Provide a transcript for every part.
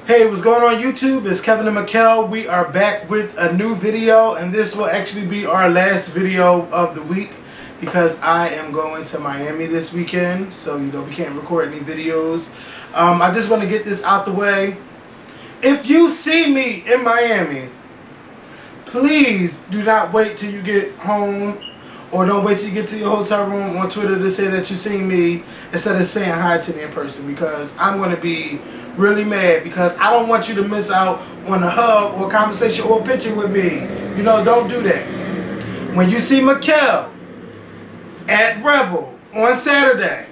Hey, what's going on YouTube? It's Kevin and Mikkel. We are back with a new video, and this will actually be our last video of the week because I am going to Miami this weekend, so we can't record any videos. I just want to get this out the way. If you see me in Miami, please do not wait till you get home, or don't wait till you get to your hotel room on Twitter to say that you seen me instead of saying hi to me in person, because I'm going to be really mad, because I don't want you to miss out on a hug or a conversation or a picture with me. Don't do that. When you see Mikkel at Revel on Saturday,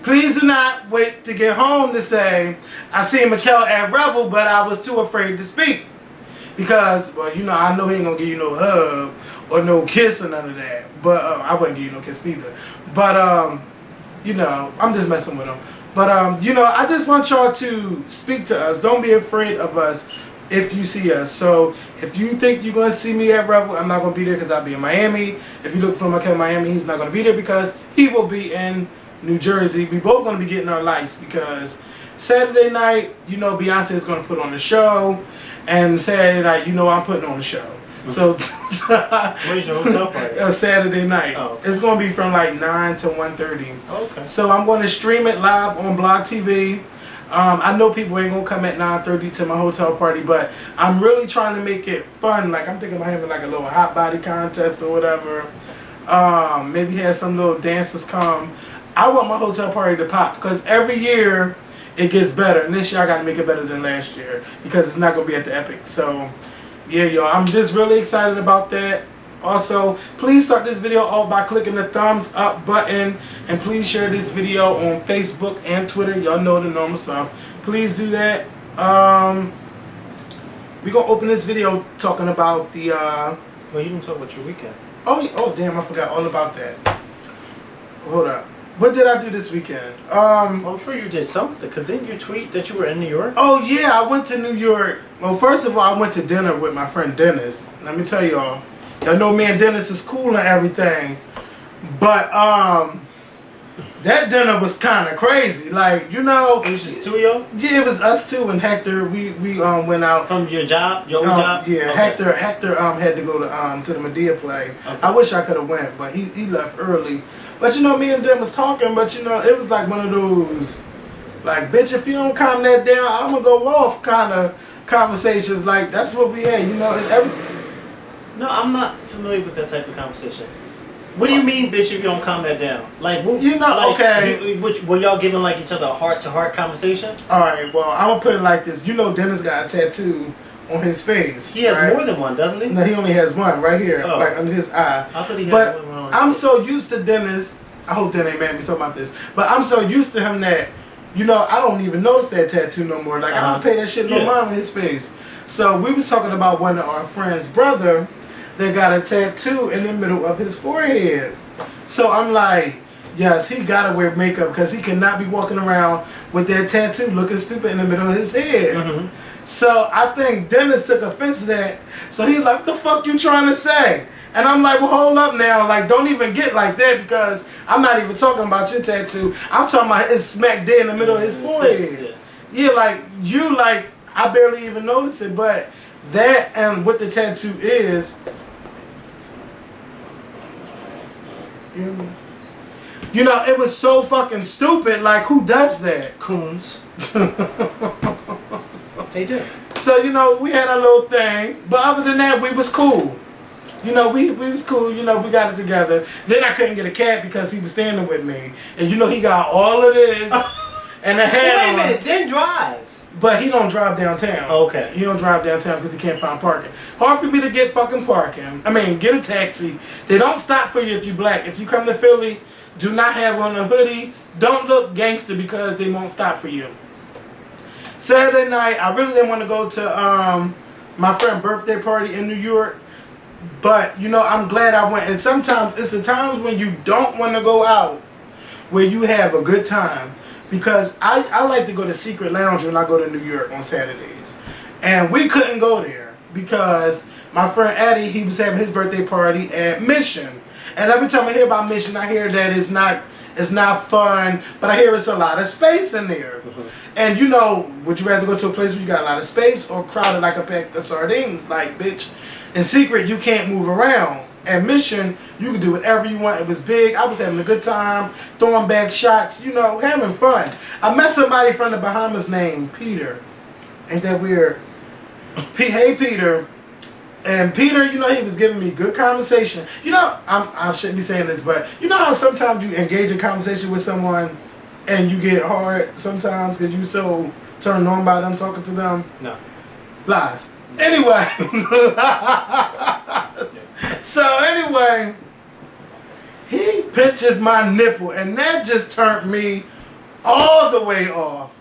please do not wait to get home to say, I seen Mikkel at Revel, but I was too afraid to speak. Because, well, I know he ain't going to give you no hug or no kiss or none of that. But, I wouldn't give you no kiss either. But, I'm just messing with him. But, I just want y'all to speak to us. Don't be afraid of us if you see us. So, if you think you're going to see me at Revel, I'm not going to be there because I'll be in Miami. If you look for Mikkel in Miami, he's not going to be there because he will be in New Jersey. We both going to be getting our lights because Saturday night, Beyonce is going to put on the show. And Saturday night, I'm putting on the show. Mm-hmm. So, where's your hotel party? Saturday night. Oh, okay. It's going to be from like 9 to 1:30. Okay. So I'm going to stream it live on Blog TV. I know people ain't going to come at 9:30 to my hotel party, but I'm really trying to make it fun. Like, I'm thinking about having like a little hot body contest or whatever. Maybe have some little dancers come. I want my hotel party to pop because every year it gets better, and this year I got to make it better than last year because it's not going to be at the Epic. So, yeah, y'all, I'm just really excited about that. Also, please start this video off by clicking the thumbs up button, and please share this video on Facebook and Twitter. Y'all know the normal stuff. Please do that. We're going to open this video talking about the... Well, you didn't talk about your weekend. Oh, damn, I forgot all about that. Hold up. What did I do this weekend? I'm sure you did something, because didn't you tweet that you were in New York? Oh, yeah, I went to New York. Well, first of all, I went to dinner with my friend Dennis. Let me tell y'all. Y'all know me and Dennis is cool and everything. But, that dinner was kind of crazy. Like, It was just two of y'all? Yeah, it was us two and Hector. We went out. From your job? Your old job? Yeah, okay. Hector had to go to the Medea play. Okay. I wish I could have went, but he left early. But me and them was talking, but it was like one of those, like, bitch, if you don't calm that down, I'm gonna go off kind of conversations. Like, that's what we had, it's everything. No, I'm not familiar with that type of conversation. What do you mean, bitch, if you don't calm that down? Like, okay. Were y'all giving like each other a heart-to-heart conversation? All right, well, I'm gonna put it like this. Dennis got a tattoo on his face. He has more than one, doesn't he? No, he only has one right here, like under his eye. I thought he had but one on his I'm face. so used to Dennis. I hope that ain't mad at me talking about this. But I'm so used to him that, I don't even notice that tattoo no more. Like, I don't pay that shit no mind on his face. So we was talking about one of our friends' brother that got a tattoo in the middle of his forehead. So I'm like, yes, he gotta wear makeup because he cannot be walking around with that tattoo looking stupid in the middle of his head. Mm-hmm. So I think Dennis took offense to that. So he's like, what the fuck you trying to say? And I'm like, well, hold up now. Like, don't even get like that because I'm not even talking about your tattoo. I'm talking about it's smack dead in the middle of his forehead. Yeah, like, I barely even noticed it. But that and what the tattoo is, it was so fucking stupid. Like, who does that? Coons. They do. So, we had a little thing. But other than that, we was cool. We was cool. We got it together. Then I couldn't get a cab because he was standing with me. And, he got all of this. And a hat on. Wait a minute. Then drives. But he don't drive downtown. Okay. He don't drive downtown because he can't find parking. Hard for me to get fucking parking. I mean, get a taxi. They don't stop for you if you black. If you come to Philly, do not have on a hoodie. Don't look gangster because they won't stop for you. Saturday night, I really didn't want to go to my friend's birthday party in New York. But, I'm glad I went. And sometimes it's the times when you don't want to go out where you have a good time. Because I like to go to Secret Lounge when I go to New York on Saturdays. And we couldn't go there because my friend Eddie, he was having his birthday party at Mission. And every time I hear about Mission, I hear that It's not fun, but I hear it's a lot of space in there. And you know, would you rather go to a place where you got a lot of space or crowded like a pack of sardines? Like, bitch, in Secret, you can't move around. At Mission, you could do whatever you want. It was big. I was having a good time, throwing back shots, you know, having fun. I met somebody from the Bahamas named Peter. Ain't that weird? Hey, Peter. And Peter, you know, he was giving me good conversation. You know, I shouldn't be saying this, but you know how sometimes you engage in conversation with someone and you get hard sometimes because you so turned on by them talking to them? No. Lies. Anyway. So anyway, he pinches my nipple and that just turned me all the way off.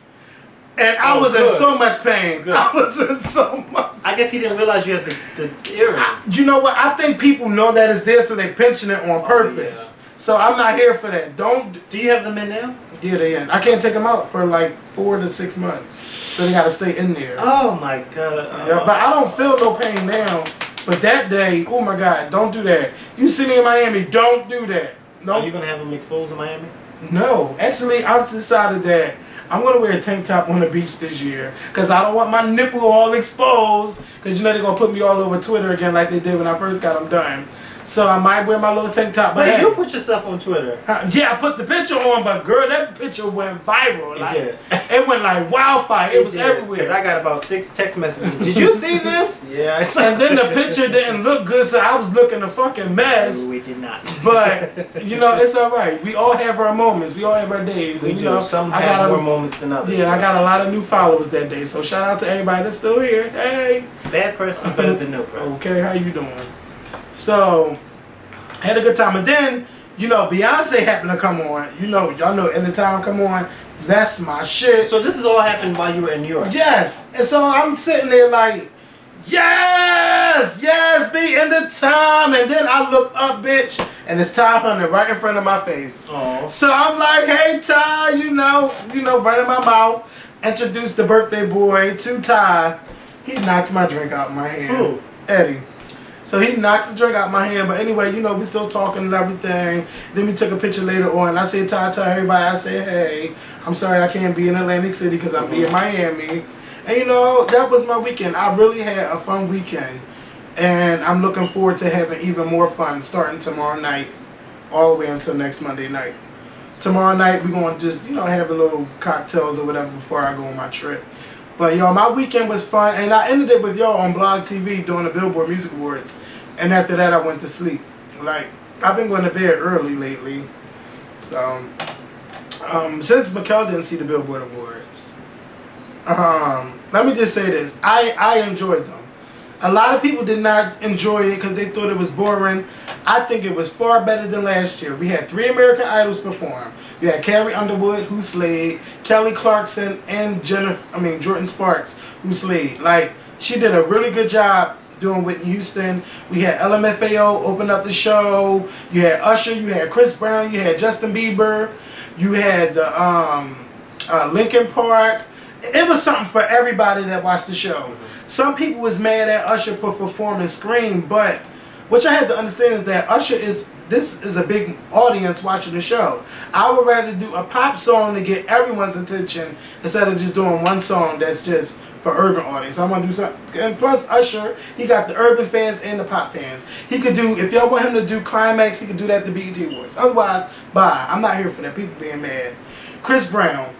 And I was in so much pain. Good. I was in so much. I guess he didn't realize you had the earring. You know what? I think people know that it's there, so they pinching it on purpose. Yeah. So I'm not here for that. Do you have them in now? Yeah, they in. I can't take them out for like 4 to 6 months, so they gotta stay in there. Oh my God. Yeah, but I don't feel no pain now. But that day, oh my God, don't do that. You see me in Miami, don't do that. No. Are you gonna have them exposed in Miami? No, actually, I've decided that I'm gonna wear a tank top on the beach this year because I don't want my nipple all exposed. Because you know they're gonna put me all over Twitter again like they did when I first got them done. So I might wear my little tank top. But Wait, hey, you put yourself on Twitter? Yeah, I put the picture on, but girl, that picture went viral. Like, did. It went like wildfire. It was everywhere. Because I got about 6 text messages. Did you see this? Yeah, I saw. And then the picture didn't look good, so I was looking a fucking mess. No, we did not. But you know, it's all right. We all have our moments. We all have our days. We and, do. You know, Some I have got more moments than others. Yeah, I got a lot of new followers that day. So shout out to everybody that's still here. Hey. Bad person better than no person. Okay, how you doing? So, I had a good time. And then, you know, Beyonce happened to come on. You know, y'all know Anytime come on. That's my shit. So this has all happened while you were in New York? Yes. And so I'm sitting there like, yes, be in the time. And then I look up, bitch, and it's Ty Hunter right in front of my face. Oh. So I'm like, hey, Ty, you know, running my mouth. Introduced the birthday boy to Ty. He knocks my drink out my hand. Who? Eddie. So he knocks the drink out my hand. But anyway, you know, we still talking and everything. Then we took a picture later on. I said, Ty, tell everybody, I said, hey, I'm sorry I can't be in Atlantic City because I'm in Miami. And you know, that was my weekend. I really had a fun weekend. And I'm looking forward to having even more fun starting tomorrow night all the way until next Monday night. Tomorrow night, we're going to just, you know, have a little cocktails or whatever before I go on my trip. But, y'all, my weekend was fun. And I ended it with y'all on Blog TV doing the Billboard Music Awards. And after that, I went to sleep. Like, I've been going to bed early lately. So, since Mikkel didn't see the Billboard Awards, let me just say this. I enjoyed them. A lot of people did not enjoy it because they thought it was boring. I think it was far better than last year. We had 3 American Idols perform. We had Carrie Underwood, who slayed, Kelly Clarkson, and Jordan Sparks, who slayed. Like, she did a really good job doing Whitney Houston. We had LMFAO open up the show. You had Usher, you had Chris Brown, you had Justin Bieber, you had the Linkin Park. It was something for everybody that watched the show. Some people was mad at Usher for performing Scream, but what I had to understand is that this is a big audience watching the show. I would rather do a pop song to get everyone's attention instead of just doing one song that's just for urban audience. I'm gonna do something. And plus Usher, he got the urban fans and the pop fans. He could do, if y'all want him to do Climax, he could do that at the BET Awards. Otherwise, bye. I'm not here for that. People being mad. Chris Brown.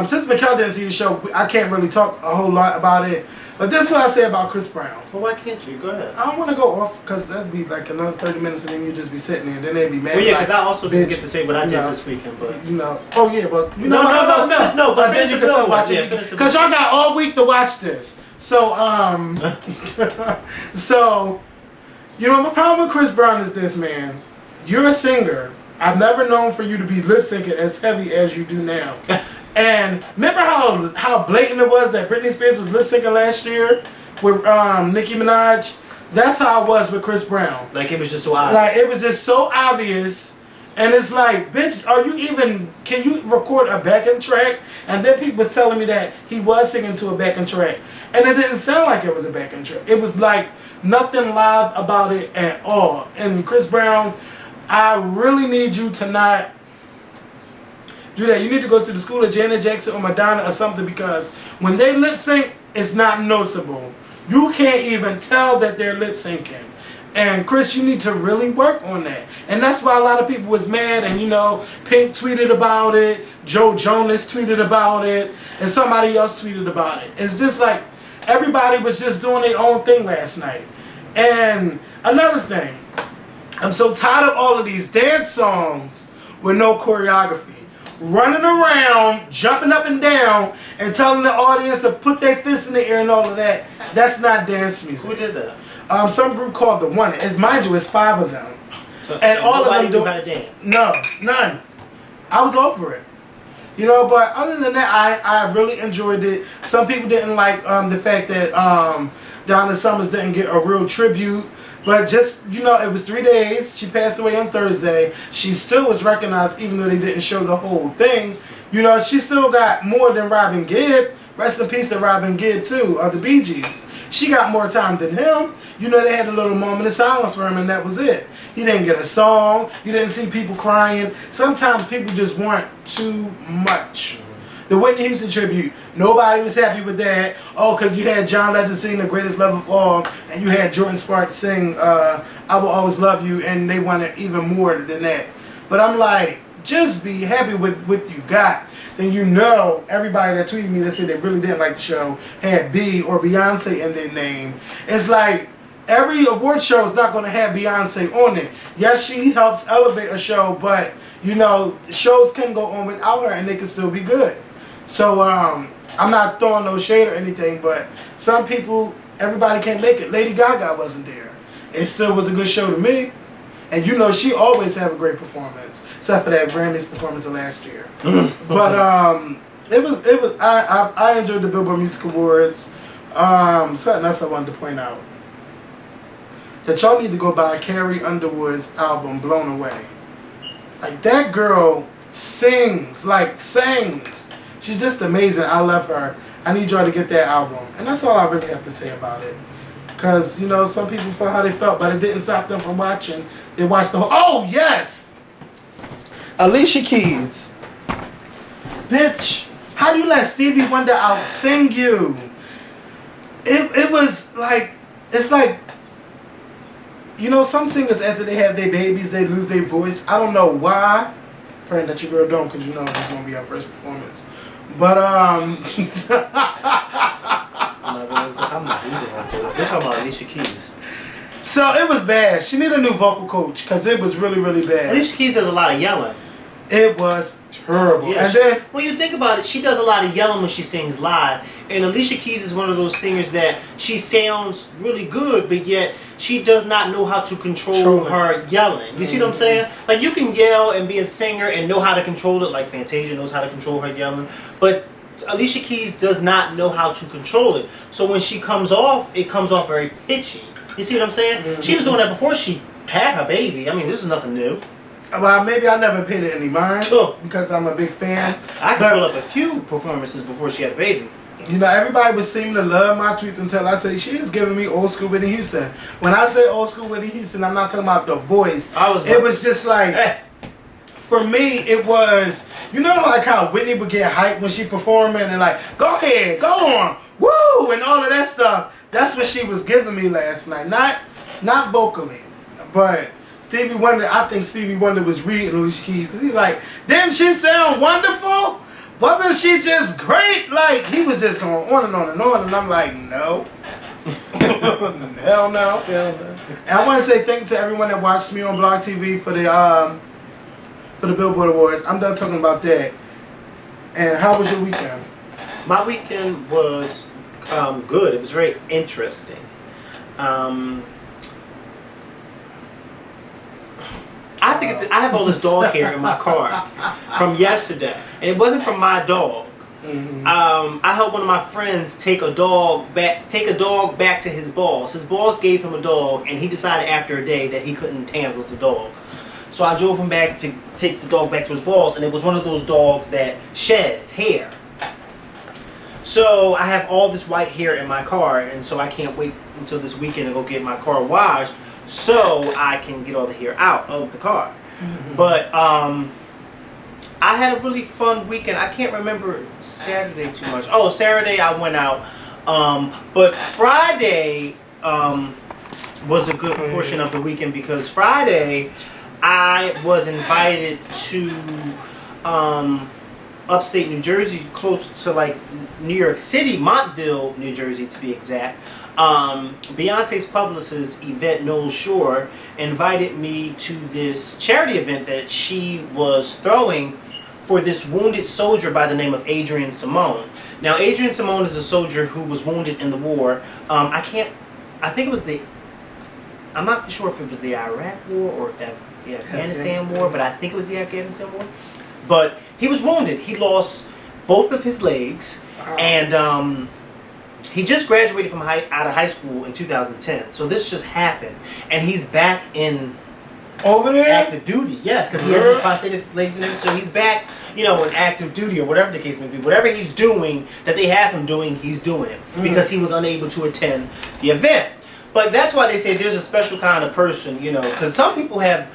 Since Mikkel didn't see the show, I can't really talk a whole lot about it. But this is what I say about Chris Brown. Well, why can't you? Go ahead. I don't want to go off because that'd be like another 30 minutes and then you'd just be sitting there and then they'd be mad. Well, yeah, because like, I also didn't get bitch, to say what I did know, this weekend, but... You know, oh yeah, but... You No, but then you can tell watching it. Because y'all got all week to watch this. So, so, you know, my problem with Chris Brown is this, man. You're a singer. I've never known for you to be lip syncing as heavy as you do now. And remember how blatant it was that Britney Spears was lip syncing last year with Nicki Minaj? That's how it was with Chris Brown. Like it was just so obvious. Like it was just so obvious, and it's like, bitch, can you record a backing track? And then people was telling me that he was singing to a backing track, and it didn't sound like it was a backing track. It was like nothing live about it at all. And Chris Brown, I really need you to not do that. You need to go to the school of Janet Jackson or Madonna or something, because when they lip sync, it's not noticeable. You can't even tell that they're lip syncing. And Chris, you need to really work on that. And that's why a lot of people was mad. And you know, Pink tweeted about it, Joe Jonas tweeted about it, and somebody else tweeted about it. It's just like everybody was just doing their own thing last night. And another thing, I'm so tired of all of these dance songs with no choreography. Running around, jumping up and down, and telling the audience to put their fists in the air and all of that. That's not dance music. Who did that? Some group called The One. As mind you, it's 5 of them. So, and all of them knew how to dance? No, none. I was over it. You know, but other than that, I really enjoyed it. Some people didn't like the fact that Donna Summers didn't get a real tribute. But just, you know, it was 3 days. She passed away on Thursday. She still was recognized even though they didn't show the whole thing. You know, she still got more than Robin Gibb. Rest in peace to Robin Gibb, too, of the Bee Gees. She got more time than him. You know, they had a little moment of silence for him, and that was it. He didn't get a song. You didn't see people crying. Sometimes people just want too much. The Whitney Houston tribute, nobody was happy with that. Oh, because you had John Legend sing The Greatest Love of All, and you had Jordan Sparks sing I Will Always Love You, and they wanted even more than that. But I'm like, just be happy with what you got. Then you know everybody that tweeted me that said they really didn't like the show had B or Beyonce in their name. It's like every award show is not going to have Beyonce on it. Yes, she helps elevate a show, but you know, shows can go on without her and they can still be good. So I'm not throwing no shade or anything, but some people, everybody can't make it. Lady Gaga wasn't there. It still was a good show to me. And you know she always have a great performance, except for that Grammys performance of last year. But I enjoyed the Billboard Music Awards. Something else I wanted to point out, that y'all need to go buy Carrie Underwood's album Blown Away. Like, that girl sings, like sings. She's just amazing. I love her. I need y'all to get that album. And that's all I really have to say about it. Because, you know, some people felt how they felt, but it didn't stop them from watching. They watched the whole... Oh, yes! Alicia Keys. Bitch, how do you let Stevie Wonder out-sing you? It was like... It's like... You know, some singers, after they have their babies, they lose their voice. I don't know why. Praying that your girl don't, because you know this is going to be our first performance. But, I'm not either. They're talking about Alicia Keys. So, it was bad. She needed a new vocal coach, because it was really, really bad. Alicia Keys does a lot of yelling. It was terrible. Yeah, and then... When you think about it, she does a lot of yelling when she sings live. And Alicia Keys is one of those singers that she sounds really good, but yet she does not know how to control her yelling. You see what I'm saying? Like, you can yell and be a singer and know how to control it, like Fantasia knows how to control her yelling. But Alicia Keys does not know how to control it. So when she comes off, it comes off very pitchy. You see what I'm saying? Mm-hmm. She was doing that before she had her baby. I mean, this is nothing new. Well, maybe I never paid it any mind because I'm a big fan. I can pull up a few performances before she had a baby. You know, everybody would seem to love my tweets until I say she is giving me old school Whitney Houston. When I say old school Whitney Houston, I'm not talking about the voice. It was just like, for me, it was, you know, like how Whitney would get hyped when she performing and like, go ahead, go on, woo, and all of that stuff. That's what she was giving me last night. Not vocally, but Stevie Wonder, I think Stevie Wonder was reading Alicia Keys because he's like, didn't she sound wonderful? Wasn't she just great? Like, he was just going on and on and on, and I'm like, no. Hell no. And I want to say thank you to everyone that watched me on Blog TV for the Billboard Awards. I'm done talking about that. And how was your weekend? My weekend was good. It was very interesting. I have all this dog hair in my car from yesterday, and it wasn't from my dog. Mm-hmm. I helped one of my friends take a dog back to his boss. His boss gave him a dog, and he decided after a day that he couldn't handle the dog. So I drove him back to take the dog back to his boss, and it was one of those dogs that sheds hair. So I have all this white hair in my car, and so I can't wait until this weekend to go get my car washed. so I can get all the hair out of the car. Mm-hmm. But I had a really fun weekend. I can't remember Saturday too much. Oh, Saturday I went out. But Friday was a good portion of the weekend because Friday I was invited to upstate New Jersey, close to like New York City, Montville, New Jersey to be exact. Beyonce's publicist, Yvette Knowles Shore, invited me to this charity event that she was throwing for this wounded soldier by the name of Adrian Symone. Now, Adrian Symone is a soldier who was wounded in the war. I think it was I'm not sure if it was the Iraq War or the Afghanistan War, but I think it was the Afghanistan War. But he was wounded. He lost both of his legs, and he just graduated from out of high school in 2010. So this just happened, and he's back in over there active duty. Yes, because he has his prosthetic legs and everything. So he's back, in active duty or whatever the case may be. Whatever he's doing that they have him doing, he's doing it because he was unable to attend the event. But that's why they say there's a special kind of person, because some people have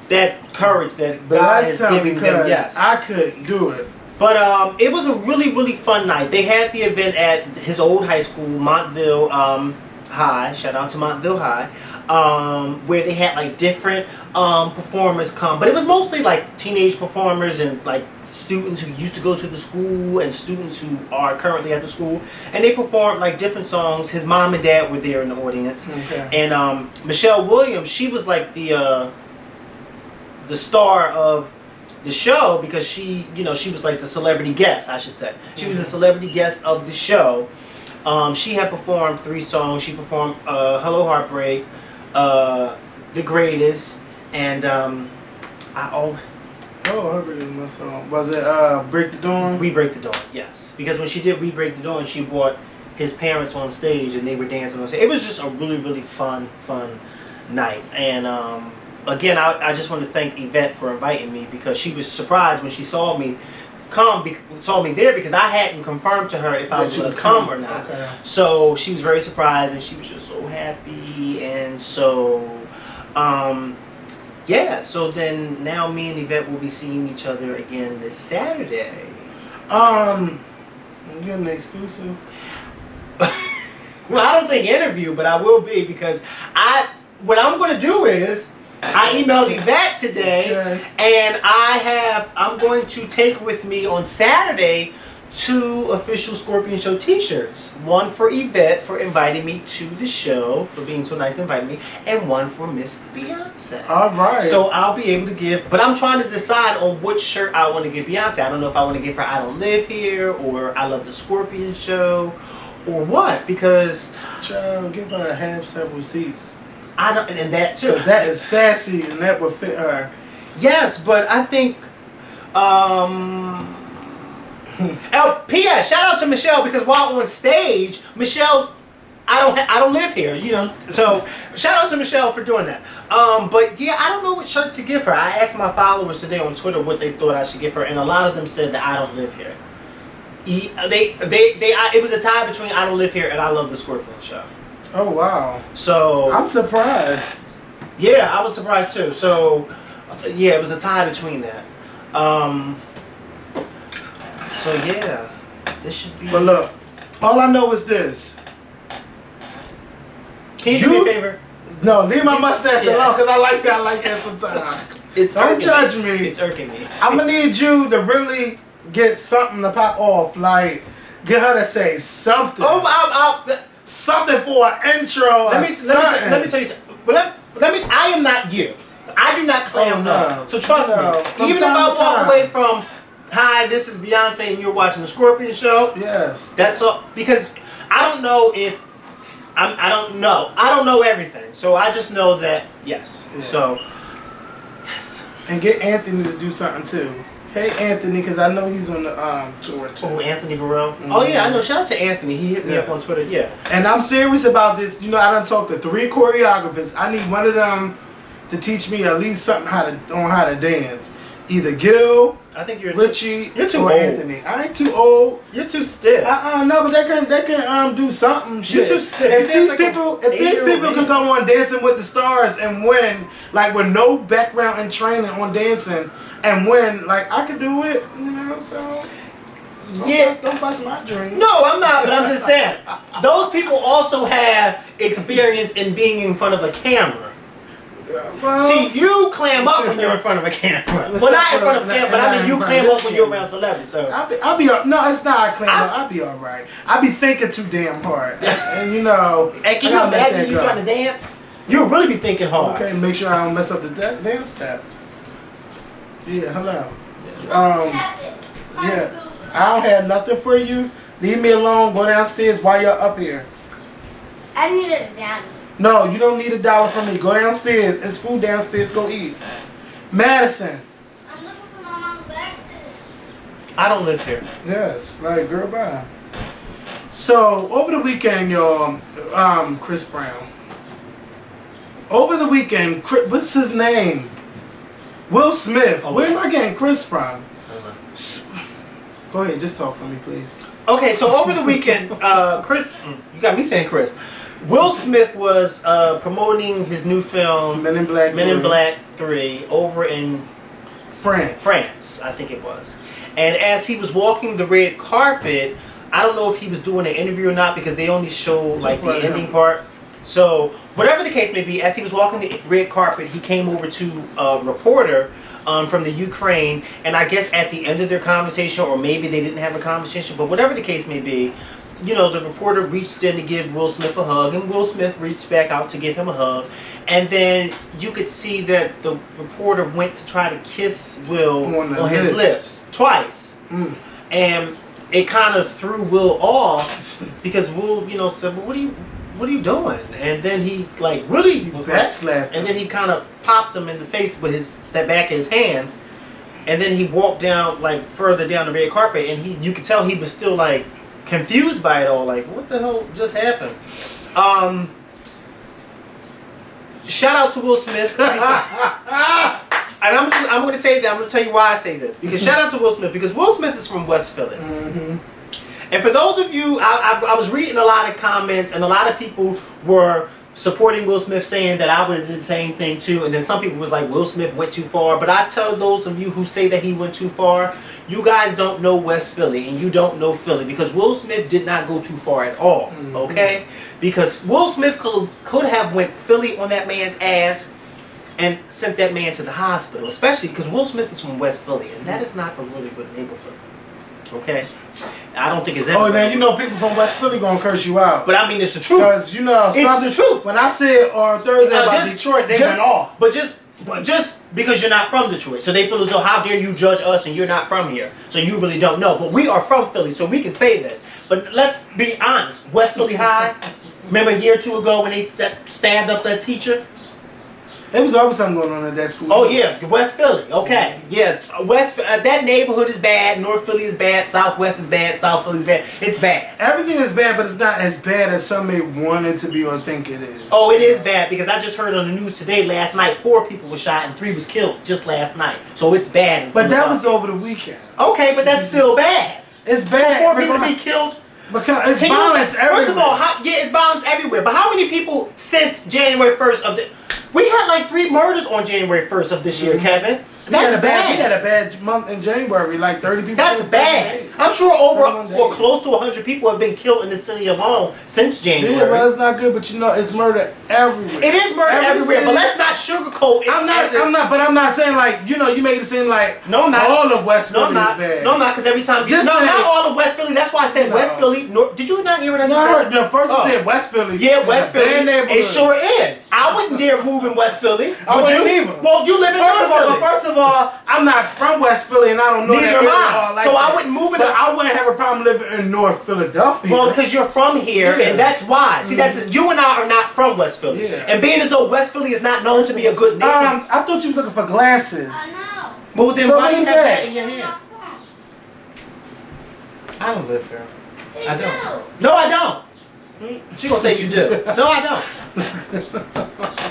that courage that God has given them. Yes, I couldn't do it. But it was a really, really fun night. They had the event at his old high school, Montville High. Shout out to Montville High, where they had like different performers come. But it was mostly like teenage performers and like students who used to go to the school and students who are currently at the school. And they performed like different songs. His mom and dad were there in the audience. Okay. And Michelle Williams, she was like the star of the show because she was like the celebrity guest, I should say. She was the celebrity guest of the show. She had performed 3 songs. She performed Hello Heartbreak, The Greatest, and Heartbreak is my song. Was it Break the Dawn? We Break the Dawn, yes. Because when she did We Break the Dawn, she brought his parents on stage and they were dancing on stage. It was just a really, really fun night. And again, I just want to thank Yvette for inviting me because she was surprised when she saw me there because I hadn't confirmed to her if I was going to come or not. Okay. So she was very surprised and she was just so happy. And so, so then now me and Yvette will be seeing each other again this Saturday. I'm getting the exclusive. Well, I don't think interview, but I will be because what I'm going to do is I emailed Yvette today, and I'm going to take with me on Saturday 2 official Scorpion Show t-shirts. One for Yvette for inviting me to the show, for being so nice to invite me, and one for Miss Beyonce. All right. So I'll be able to give, but I'm trying to decide on which shirt I want to give Beyonce. I don't know if I want to give her I Don't Live Here, or I Love the Scorpion Show, or what, because... Child, give her a half several seats. I don't, and that too. That is sassy, and that would fit her. Yes, but I think. P.S. Shout out to Michelle because while on stage, Michelle, I don't live here, So shout out to Michelle for doing that. But yeah, I don't know what shirt to give her. I asked my followers today on Twitter what they thought I should give her, and a lot of them said that I don't live here. It was a tie between I Don't Live Here and I Love the Scorpion Show. Oh wow! So I'm surprised. Yeah, I was surprised too. So yeah, it was a tie between that. So yeah, this should be. But look, all I know is this. Can you do me a favor? No, leave my mustache alone because I like that sometimes. Don't judge me. It's irking me. I'm gonna need you to really get something to pop off, like get her to say something. Something for an intro. Let me tell you something. I am not you. I do not clown no. So trust me. Even if I walk away from, hi, this is Beyonce and you're watching the Scorpion Show. Yes. That's all. Because I don't know if I don't know. I don't know everything. So I just know that yes. Yeah. So yes. And get Anthony to do something too. Hey Anthony, because I know he's on the tour too. Oh, Anthony Burrell. Mm-hmm. Oh yeah, I know. Shout out to Anthony. He hit me up on Twitter. Yeah. And I'm serious about this. I done talked to 3 choreographers. I need one of them to teach me at least something on how to dance. Either Gil, I think you're Richie you're too or old. Anthony. I ain't too old. You're too stiff. No, but they can do something. Shit. You're too stiff. If these people could go on Dancing with the Stars and win, like with no background and training on dancing and win, like I could do it, you know. So yeah, don't bust my dream. No, I'm not. But I'm just saying, those people also have experience in being in front of a camera. Well, See, you clam up when you're in front of a camera. Well, not in front of a camera, but I mean, you clam up when you're around celebrities. So I'll be no, it's not I clam up. I'll be all right. I'll be thinking too damn hard, and you know. And can you imagine you trying to dance? You'll really be thinking hard. Okay, make sure I don't mess up the dance step. Yeah, hello. Yeah, I don't have nothing for you. Leave me alone. Go downstairs while you're up here. I needed a $1. No, you don't need $1 from me. Go downstairs. It's food downstairs. Go eat. Madison. I'm looking for my mom glasses. I don't live here. Yes, like girl, bye. So over the weekend, y'all, Chris Brown. Over the weekend, what's his name? Will Smith. Where am I getting Chris from? Go ahead, just talk for me, please. Okay, so over the weekend, Chris, you got me saying Chris. Will Smith was promoting his new film Men in Black 3 over in France, I think it was. And as he was walking the red carpet, I don't know if he was doing an interview or not because they only show like the ending part. So whatever the case may be, as he was walking the red carpet, he came over to a reporter from the Ukraine, and I guess at the end of their conversation, or maybe they didn't have a conversation, but whatever the case may be, you know, the reporter reached in to give Will Smith a hug, and Will Smith reached back out to give him a hug. And then you could see that the reporter went to try to kiss Will on his lips twice. And it kind of threw Will off because Will, you know, said, well, what are you doing? And then he like really was backslapped, and then he kind of popped him in the face with that back of his hand. And then he walked down like further down the red carpet, and you could tell he was still like confused by it all, like what the hell just happened. Shout out to Will Smith. And I'm going to say that. I'm going to tell you why I say this. Because shout out to Will Smith, because Will Smith is from West Philly. And for those of you, I was reading a lot of comments, and a lot of people were supporting Will Smith, saying that I would have did the same thing too. And then some people was like, Will Smith went too far. But I tell those of you who say that he went too far, you guys don't know West Philly, and you don't know Philly, because Will Smith did not go too far at all. Okay? Because Will Smith could have went Philly on that man's ass and sent that man to the hospital, especially because Will Smith is from West Philly, and that is not a really good neighborhood. Okay? I don't think it's that. Oh, now you know people from West Philly gonna curse you out. But I mean, it's the truth. Because you know, it's the truth. When I said on Thursday about Detroit, they went off. But just because you're not from Detroit, so they feel as though, how dare you judge us and you're not from here, so you really don't know. But we are from Philly, so we can say this. But let's be honest. West Philly High. Remember a year or two ago when they stabbed up that teacher? There was always something going on at that school. Oh yeah, West Philly. Okay, yeah, that neighborhood is bad. North Philly is bad. Southwest is bad. South Philly is bad. It's bad. Everything is bad, but it's not as bad as some may want it to be or think it is. Oh, it is bad, because I just heard on the news today, last night, 4 people were shot and 3 was killed just last night. So it's bad. But that was over the weekend. Okay, but that's still bad. It's bad. 4 people to be killed. Because it's violence everywhere. First of all, it's violence everywhere. But how many people since January 1st of the... We had like 3 murders on January 1st of this year, Kevin. That's bad. We had a bad month in January, like 30 people. That's bad. I'm sure over or close to 100 people have been killed in the city alone since January. Yeah, well, it's not good, but you know, it's murder everywhere. It is murder everywhere, but let's not sugarcoat it. I'm not saying like, you know, you made it seem like no, I'm not. All of West Philly is bad. No, I'm not, because every time not all of West Philly. That's why I said West Philly. Did you not hear what I just said? The first you said West Philly. Yeah, West Philly. It sure is. I wouldn't dare move in West Philly. I wouldn't either. Well, you live in North Philly. First of all, I'm not from West Philly, and I don't know Neither that am area. I. So I wouldn't move in. But I wouldn't have a problem living in North Philadelphia. Well, because you're from here, and that's why. See, you and I are not from West Philly. Yeah. And being as though West Philly is not known to be a good neighborhood. I thought you were looking for glasses. I Well, then So why do you have that in your know. hand? I don't live here. They I do. don't. No, I don't. She gonna say you do. No, I don't.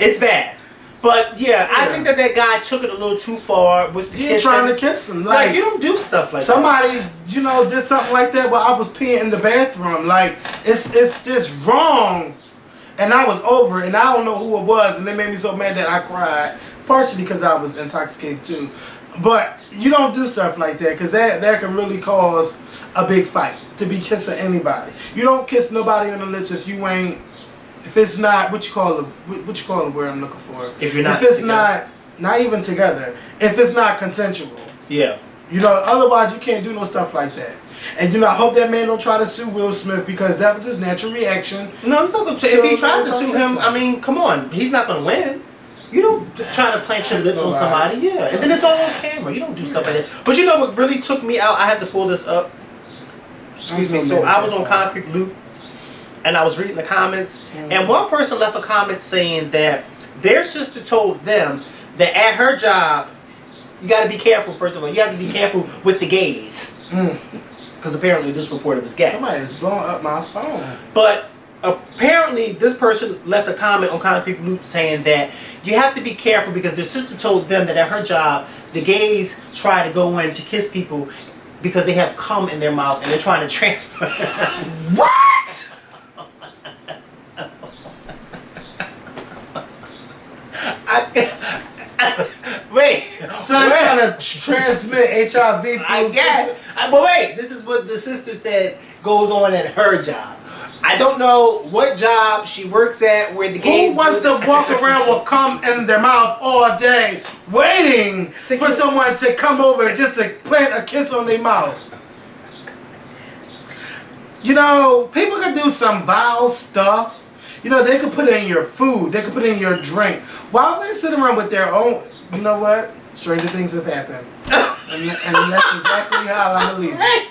It's bad. But yeah, I think that guy took it a little too far with the kissing. trying to kiss him. Like, you don't do stuff like somebody, did something like that while I was peeing in the bathroom. Like, it's just wrong. And I was over it, and I don't know who it was, and it made me so mad that I cried. Partially because I was intoxicated too. But you don't do stuff like that, because that can really cause a big fight, to be kissing anybody. You don't kiss nobody on the lips if it's not, what you call the word I'm looking for? If you're not If it's together. not even together. If it's not consensual. Yeah. Otherwise you can't do no stuff like that. And I hope that man don't try to sue Will Smith, because that was his natural reaction. No, he's not going to. If he tries to sue him, I mean, come on. He's not going to win. You don't try to plant your lips on somebody. Yeah. And then it's all on camera. You don't do stuff like that. But you know what really took me out? I had to pull this up. Excuse me. So I was on Concrete Loop, and I was reading the comments, and one person left a comment saying that their sister told them that at her job, you got to be careful. First of all, you have to be careful with the gays, because apparently this reporter was gay. Somebody's blowing up my phone. But apparently this person left a comment on Concrete Loop saying that you have to be careful because their sister told them that at her job, the gays try to go in to kiss people because they have cum in their mouth and they're trying to transfer. What? Wait. So they're trying to transmit HIV through. I guess. But wait, this is what the sister said goes on at her job. I don't know what job she works at where the gays. Who wants to walk around with cum in their mouth all day, waiting for someone to come over just to plant a kiss on their mouth? People can do some vile stuff. They could put it in your food. They could put it in your drink. While they sit around with their own, you know what? Stranger things have happened. and that's exactly how I'm going to leave it.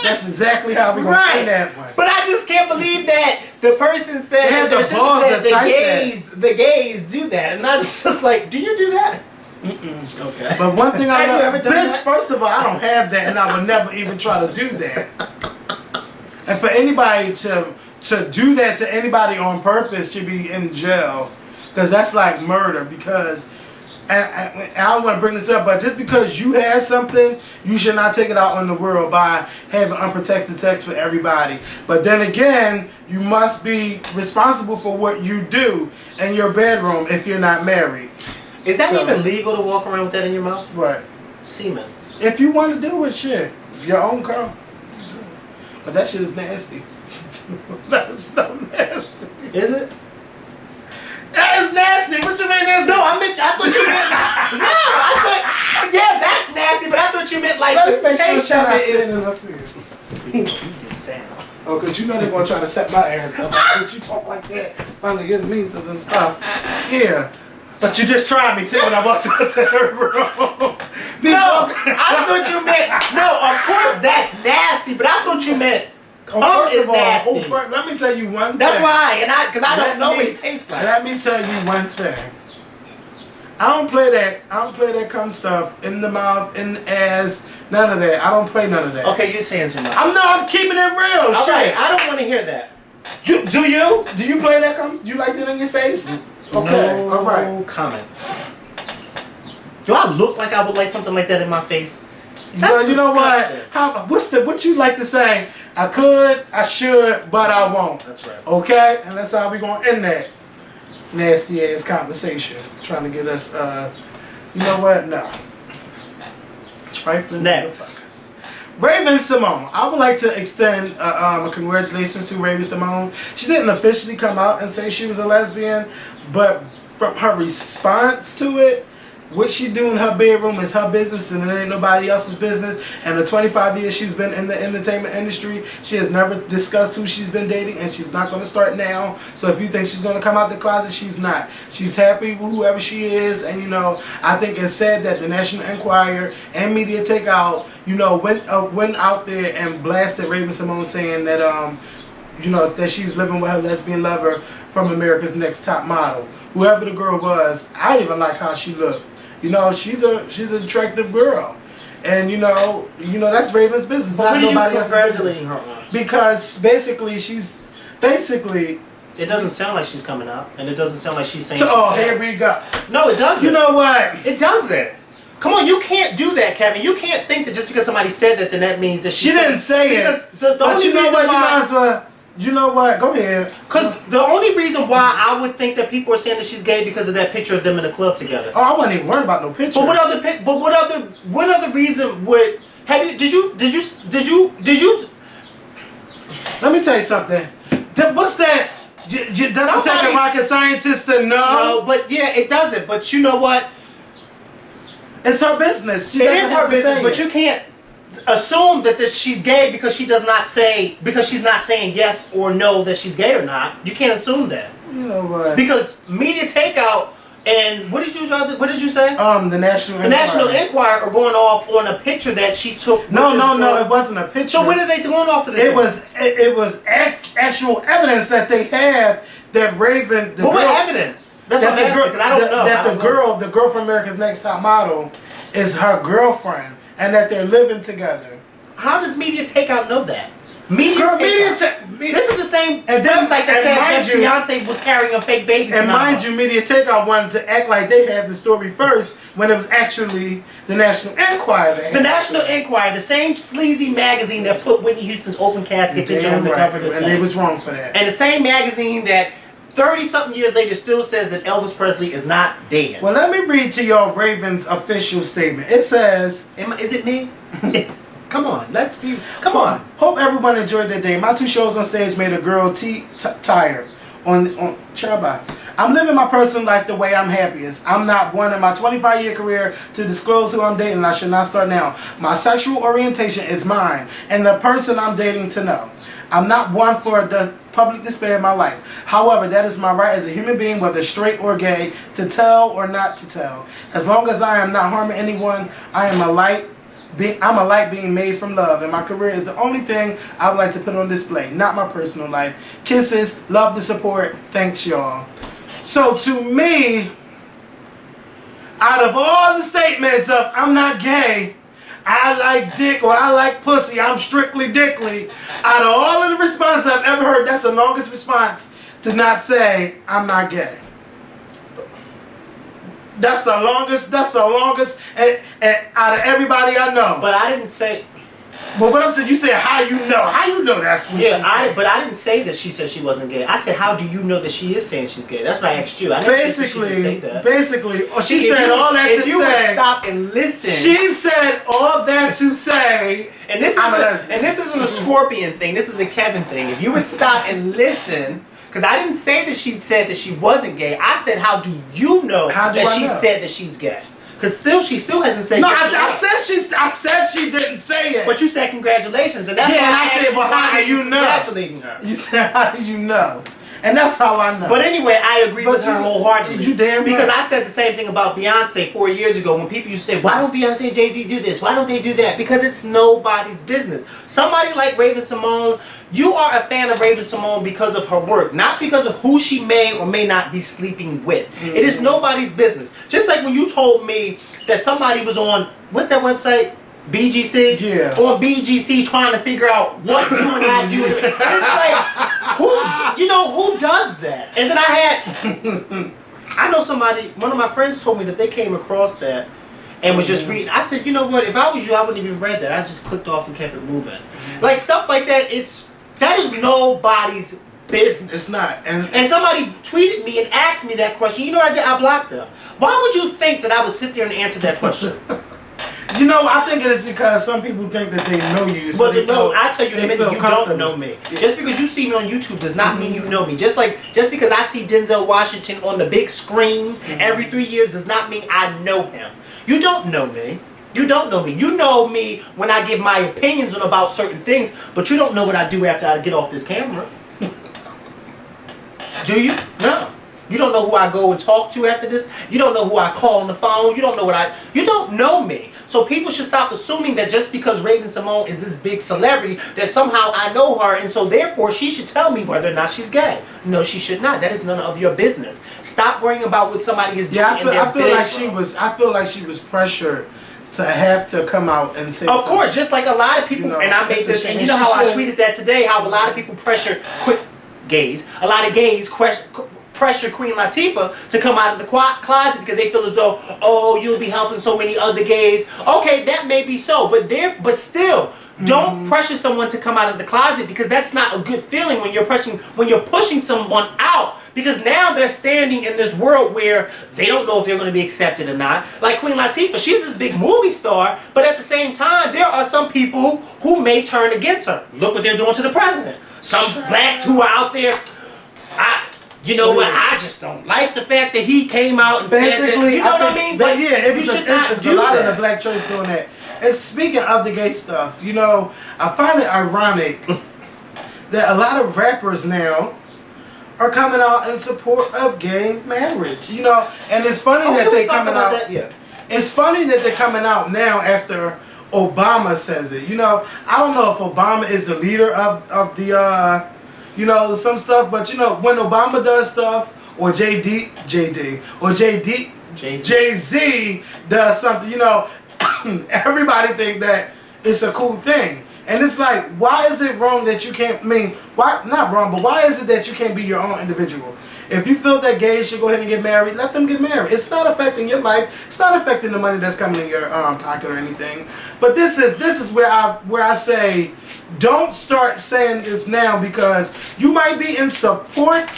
That's exactly how we're going to end that one. But I just can't believe that the person said that the balls to type the gays do that. And I just like, do you do that? Okay. But one thing I Have you know, ever done bitch, that? first of all, I don't have that, and I would never even try to do that. And for anybody to do that to anybody on purpose should be in jail, because that's like murder. Because and I don't want to bring this up, but just because you have something, you should not take it out on the world by having unprotected sex with everybody. But then again, you must be responsible for what you do in your bedroom if you're not married. Is that even legal to walk around with that in your mouth? What? Semen. If you want to do it, shit. Your own girl. But that shit is nasty. That's so nasty. Is it? That is nasty. What you mean is No, I thought you meant. No, I thought. Yeah, that's nasty, but I thought you meant like Let me the make sure taste she's of not it is. standing up here. Down. Oh, because you know they're going to try to set my ass up. But you talk like that. Finally getting measles and stuff. Yeah. But you just tried me too when I walked into her room. No, I thought you meant. No, of course that's nasty, but I thought you meant. Cum is nasty. Let me tell you one thing. That's why, because I don't know what it tastes like. Let me tell you one thing. I don't play that cum stuff in the mouth, in the ass, none of that. I don't play none of that. Okay, you're saying too much. I'm keeping it real. All shit. right, I don't want to hear that. Do you? Do you play that cum? Do you like that in your face? Okay. No All right. comment. Do I look like I would like something like that in my face? Well, you know disgusting. what? What you like to say? I could, I should, but I won't. That's right. Okay, and that's how we gonna end that nasty ass conversation. Trying to get us, you know what? No. Trifling Next. motherfuckers. Raven Symone. I would like to extend a congratulations to Raven Symone. She didn't officially come out and say she was a lesbian, but from her response to it, what she do in her bedroom is her business and it ain't nobody else's business. And the 25 years she's been in the entertainment industry, she has never discussed who she's been dating, and she's not going to start now. So if you think she's going to come out the closet, she's not. She's happy with whoever she is, and I think it's sad that the National Enquirer and Media Takeout, went out there and blasted Raven Symone saying that that she's living with her lesbian lover from America's Next Top Model. Whoever the girl was, I even like how she looked. She's an attractive girl, and that's Raven's business. But Not what are you nobody else's congratulating business. her on? Because basically It doesn't sound like she's coming out, and it doesn't sound like she's saying. Here we go. No, it doesn't. You know what? It doesn't. Come on, you can't do that, Kevin. You can't think that just because somebody said that, then that means that she didn't say it. The but only you know reason what? why, You know what? Go ahead. because the only reason why I would think that people are saying that she's gay because of that picture of them in the club together. Oh, I wasn't even worried about no picture. But what other reason would have you? Did you? Let me tell you something. What's that? Doesn't take a rocket scientist to know. No, but yeah, it doesn't. But you know what? It's her business. It is her business, but you can't assume that she's gay because she's not saying yes or no that she's gay or not. You can't assume that. You know what? Because media takeout and what did you say? The National Enquirer are going off on a picture that she took. No, it wasn't a picture. So when are they going off of this? It was actual evidence that they have that Raven. What evidence? That's what I'm asking, because I don't know. That the girl from America's Next Top Model is her girlfriend, and that they're living together. How does media takeout know that? This is the same website that said that Beyonce was carrying a fake baby. And mind you, Media Takeout wanted to act like they had the story first when it was actually the National Enquirer. The National Enquirer, the same sleazy magazine that put Whitney Houston's open casket picture on the cover of the thing. And they was wrong for that. And the same magazine that 30-something years later still says that Elvis Presley is not dead. Well, let me read to y'all Raven's official statement. It says... Is it me? Come on, come on. Hope everyone enjoyed their day. My 2 shows on stage made a girl tired. On Chaba. I'm living my personal life the way I'm happiest. I'm not one in my 25-year career to disclose who I'm dating. I should not start now. My sexual orientation is mine and the person I'm dating to know. I'm not one for the public display of my life. However, that is my right as a human being, whether straight or gay, to tell or not to tell. As long as I am not harming anyone, I'm a light being made from love, and my career is the only thing I would like to put on display, not my personal life. Kisses, love the support, thanks y'all. So to me, out of all the statements of I'm not gay, I like dick, or I like pussy, I'm strictly dickly, out of all of the responses I've ever heard, that's the longest response to not say I'm not gay. That's the longest, and out of everybody I know. But I didn't say... But what I'm saying, you said how you know that's what but I didn't say that she said she wasn't gay. I said, how do you know that she is saying she's gay? That's what I asked you. I didn't say she didn't say that. She said all that to say... If you would stop and listen... She said all that to say... And this isn't a Scorpion thing. This is a Kevin thing. If you would stop and listen... Because I didn't say that she said that she wasn't gay. I said, how do you know she said that she's gay? Because she still hasn't said. No, I said she didn't say it. But you said congratulations, and that's why I said, well, how do you know? Congratulating her. You said, how do you know? And that's how I know. But anyway, I agree with her wholeheartedly. You damn right. Because I said the same thing about Beyonce 4 years ago when people used to say, why don't Beyonce and Jay-Z do this? Why don't they do that? Because it's nobody's business. Somebody like Raven Symone, you are a fan of Raven Symone because of her work, not because of who she may or may not be sleeping with. Mm-hmm. It is nobody's business. Just like when you told me that somebody was on, what's that website? BGC? Yeah. On BGC trying to figure out what you and I do. It's like, who does that? And then I know somebody, one of my friends told me that they came across that and was just reading. I said, you know what, if I was you, I wouldn't even read that. I just clicked off and kept it moving. Like stuff like that, that is nobody's business. It's not. And somebody tweeted me and asked me that question. You know what I did? I blocked them. Why would you think that I would sit there and answer that question? You know, I think it is because some people think that they know you. So but no, I tell you in a minute, you don't know me. Yeah. Just because you see me on YouTube does not mean you know me. Just because I see Denzel Washington on the big screen every 3 years does not mean I know him. You don't know me. You don't know me. You know me when I give my opinions on about certain things, but you don't know what I do after I get off this camera. Do you? No. You don't know who I go and talk to after this. You don't know who I call on the phone. You don't know you don't know me. So people should stop assuming that just because Raven Symone is this big celebrity, that somehow I know her, and so therefore she should tell me whether or not she's gay. No, she should not. That is none of your business. Stop worrying about what somebody is doing. Yeah, I feel like she was pressured to have to come out and say. Of course, just like a lot of people, and I made this, and you know how I tweeted that today, how a lot of people pressure quit. gays. A lot of gays pressure Queen Latifah to come out of the closet because they feel as though, oh, you'll be helping so many other gays. Okay, that may be so, but still, don't pressure someone to come out of the closet, because that's not a good feeling when you're pushing someone out, because now they're standing in this world where they don't know if they're going to be accepted or not. Like Queen Latifah, she's this big movie star, but at the same time, there are some people who may turn against her. Look what they're doing to the president. Some blacks who are out there, you know what? I just don't like the fact that he came out and said that. You know what I mean? But yeah, it's a lot of the that. black church doing that. And speaking of the gay stuff, you know, I find it ironic that a lot of rappers now are coming out in support of gay marriage. You know, and it's funny that they're coming out. It's funny that they're coming out now after Obama says it. You know, I don't know if Obama is the leader of the you know, some stuff, but you know, when Obama does stuff, or Jay-Z does something, you know, everybody think that it's a cool thing. And it's like, why is it wrong that you can't, why, not wrong, but why is it that you can't be your own individual? If you feel that gays should go ahead and get married, let them get married. It's not affecting your life. It's not affecting the money that's coming in your pocket or anything. But this is where I say, don't start saying this now, because you might be in support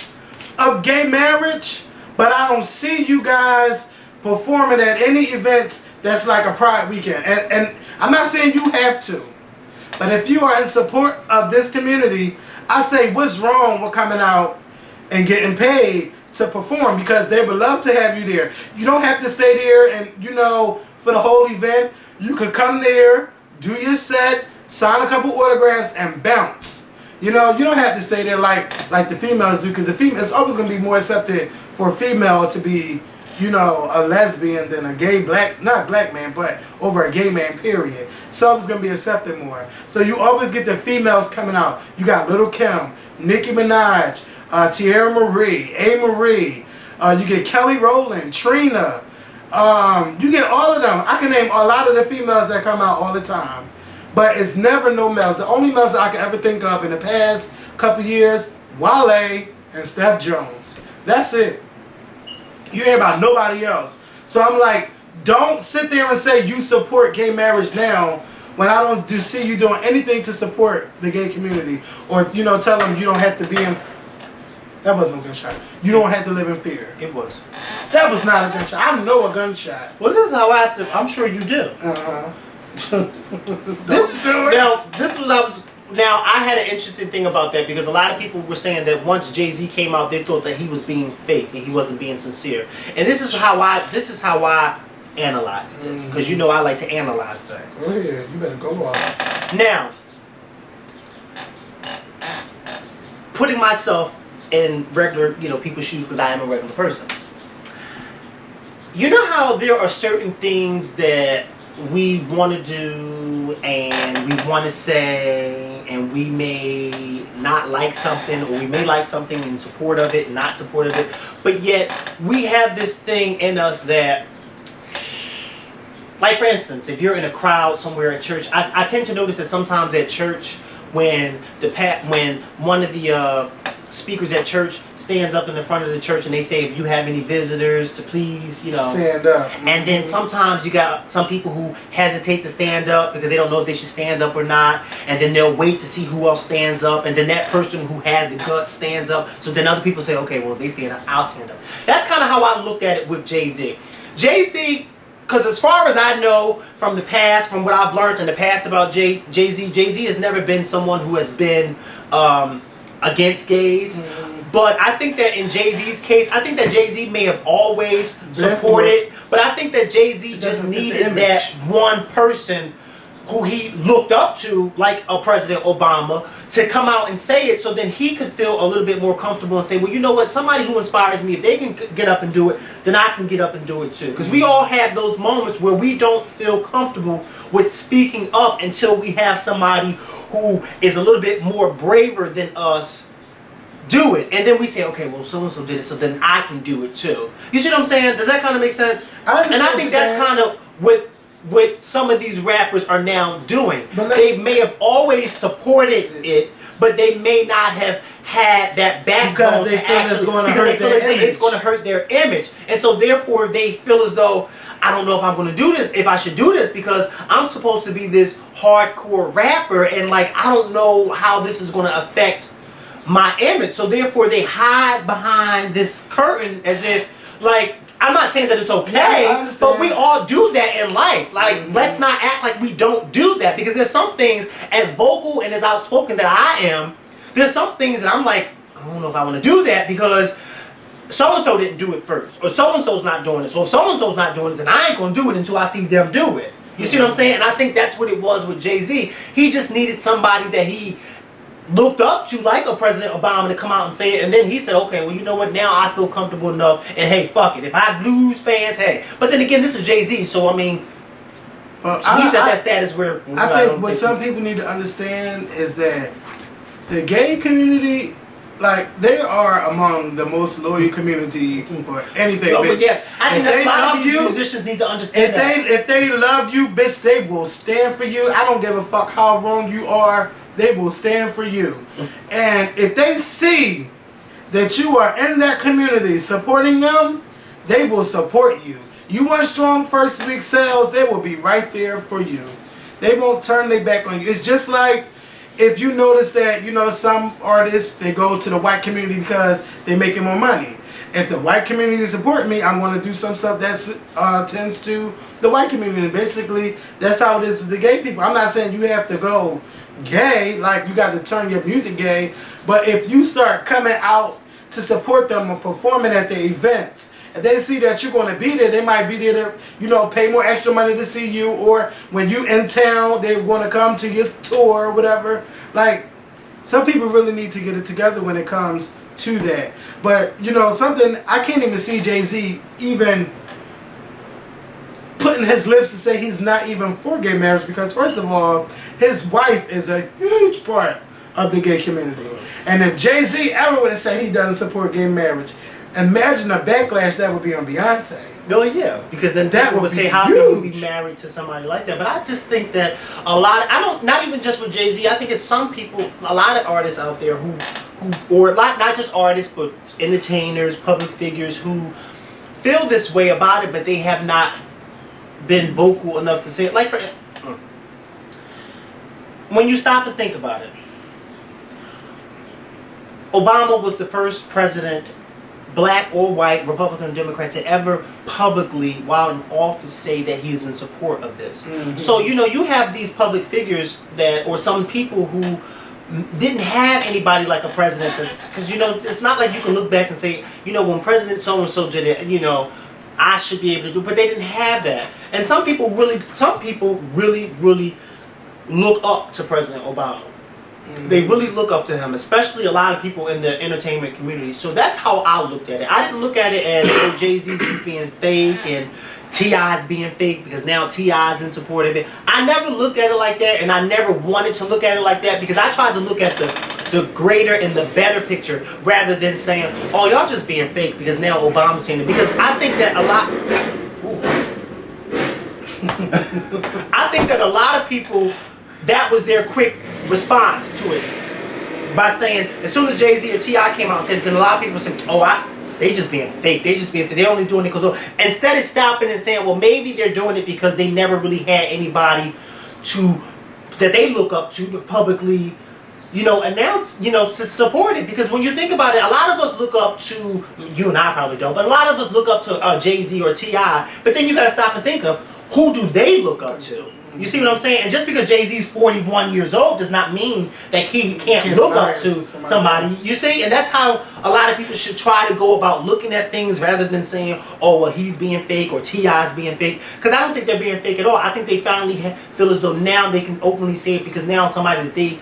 of gay marriage, but I don't see you guys performing at any events that's like a Pride weekend. And I'm not saying you have to, but if you are in support of this community, I say, what's wrong with coming out and getting paid to perform? Because they would love to have you there. You don't have to stay there and, you know, for the whole event. You could come there, do your set, sign a couple autographs, and bounce. You know, you don't have to stay there like the females do, because it's always going to be more accepted for a female to be, you know, a lesbian than a gay not black man, but over a gay man, period. It's always going to be accepted more. So you always get the females coming out. You got Lil' Kim, Nicki Minaj, Tierra Marie, A. Marie, you get Kelly Rowland, Trina, you get all of them. I can name a lot of the females that come out all the time, but it's never no males. The only males that I can ever think of in the past couple years, Wale and Steph Jones. That's it. You hear about nobody else. So I'm like, don't sit there and say you support gay marriage now when I don't see you doing anything to support the gay community, or, you know, tell them you don't have to be in. That wasn't a gunshot. You don't have to live in fear. It was. That was not a gunshot. I know a gunshot. Well, this is how I have to. I'm sure you do. Now, I had an interesting thing about that, because a lot of people were saying that once Jay-Z came out, they thought that he was being fake and he wasn't being sincere. And this is how I analyze it, because you know I like to analyze things. Go ahead, you better go on. Now, putting myself in regular, you know, people's shoes, because I am a regular person. You know how there are certain things that we want to do and we want to say, and we may not like something, or we may like something in support of it, not support of it, but yet we have this thing in us that, like for instance, if you're in a crowd somewhere at church, I tend to notice that sometimes at church, when one of the speakers at church stands up in the front of the church and they say, if you have any visitors, to please, you know, stand up. And then sometimes you got some people who hesitate to stand up because they don't know if they should stand up or not, and then they'll wait to see who else stands up, and then that person who has the guts stands up, so then other people say, okay, well, they stand up, I'll stand up. That's kind of how I looked at it with Jay-Z. Jay-Z, because as far as I know from the past, from what I've learned in the past about Jay-Z, Jay-Z has never been someone who has been against gays. But I think that in Jay-Z's case, I think that Jay-Z may have always supported, but I think that Jay-Z just needed that one person who he looked up to, like a President Obama, to come out and say it, so then he could feel a little bit more comfortable and say, well, you know what, somebody who inspires me, if they can get up and do it, then I can get up and do it too. Because we all have those moments where we don't feel comfortable with speaking up until we have somebody who is a little bit more braver than us do it, and then we say, okay, well, so-and-so did it, so then I can do it too. You see what I'm saying? Does that kind of make sense? And I think that's kind of what some of these rappers are now doing. They may have always supported it, but they may not have had that backbone Because they to feel it's actually gonna because hurt they feel their as though it's image. going to hurt their image, and so therefore they feel as though I don't know if I'm going to do this, if I should do this, because I'm supposed to be this hardcore rapper, and like I don't know how this is going to affect my image. So therefore they hide behind this curtain as if like. I'm not saying that it's okay, Yeah, but we all do that in life. Like, let's not act like we don't do that, because there's some things, as vocal and as outspoken that I am, there's some things that I'm like, I don't know if I want to do that because so-and-so didn't do it first, or so-and-so's not doing it. So if so-and-so's not doing it, then I ain't going to do it until I see them do it. You see what I'm saying? And I think that's what it was with Jay-Z. He just needed somebody that he looked up to, like a President Obama, to come out and say it, and then he said, okay, well, you know what, now I feel comfortable enough, and hey, fuck it, if I lose fans, hey. But then again, this is Jay-Z, so I mean, Well, he's at that status where I think what some people need to understand is that the gay community, like, they are among the most loyal community for anything, no, bitch. but yeah, I think If that they a lot love of these you, musicians need to understand if they love you, bitch, they will stand for you. I don't give a fuck how wrong you are. They will stand for you. And if they see that you are in that community supporting them, they will support you. You want strong first week sales, they will be right there for you. They won't turn their back on you. It's just like if you notice that, you know, some artists, they go to the white community because they're making more money. If the white community support me, I'm going to do some stuff that tends to the white community. Basically, that's how it is with the gay people. I'm not saying you have to go gay, like you got to turn your music gay, but if you start coming out to support them or performing at the events, if they see that you're going to be there, they might be there to, you know, pay more extra money to see you, or when you in town, they want to come to your tour or whatever. Like, some people really need to get it together when it comes to that. But, you know, something, I can't even see Jay-Z even putting his lips to say he's not even for gay marriage, because first of all, his wife is a huge part of the gay community. And if Jay-Z ever would have said he doesn't support gay marriage, imagine the backlash that would be on Beyonce. No, yeah, because then That people would would say, be how can you be huge. married to somebody like that? But I just think that a lot, not even just with Jay-Z, I think it's some people, a lot of artists out there who or not just artists, but entertainers, public figures who feel this way about it, but they have not been vocal enough to say it. Like, when you stop and think about it, Obama was the first president, black or white, Republican or Democrat, to ever publicly, while in office, say that he's in support of this. Mm-hmm. So, you know, you have these public figures that, or some people who didn't have anybody like a president, because, you know, it's not like you can look back and say, you know, when President so-and-so did it, you know, I should be able to do, but they didn't have that. And some people really look up to President Obama. Mm-hmm. They really look up to him, especially a lot of people in the entertainment community. So that's how I looked at it. I didn't look at it as Jay-Z's just being fake and T.I.'s being fake because now T.I.'s in support of it. I never looked at it like that, and I never wanted to look at it like that, because I tried to look at the greater and the better picture rather than saying, oh, y'all just being fake because now Obama's saying it. Because I think that a lot... I think that a lot of people, that was their quick response to it. By saying, as soon as Jay-Z or T.I. came out and said, then a lot of people said, oh, they just being fake. They just being fake. They're only doing it because... Instead of stopping and saying, well, maybe they're doing it because they never really had anybody that they look up to publicly, you know, announce, you know, to support it. Because when you think about it, a lot of us look up to, you and I probably don't, but a lot of us look up to Jay-Z or T.I. But then you got to stop and think of, who do they look up to? You see what I'm saying? And just because Jay-Z's 41 years old does not mean that he can't look up to somebody. You see? And that's how a lot of people should try to go about looking at things, rather than saying, oh, well, he's being fake or T.I.'s being fake. Because I don't think they're being fake at all. I think they finally feel as though now they can openly say it, because now somebody that they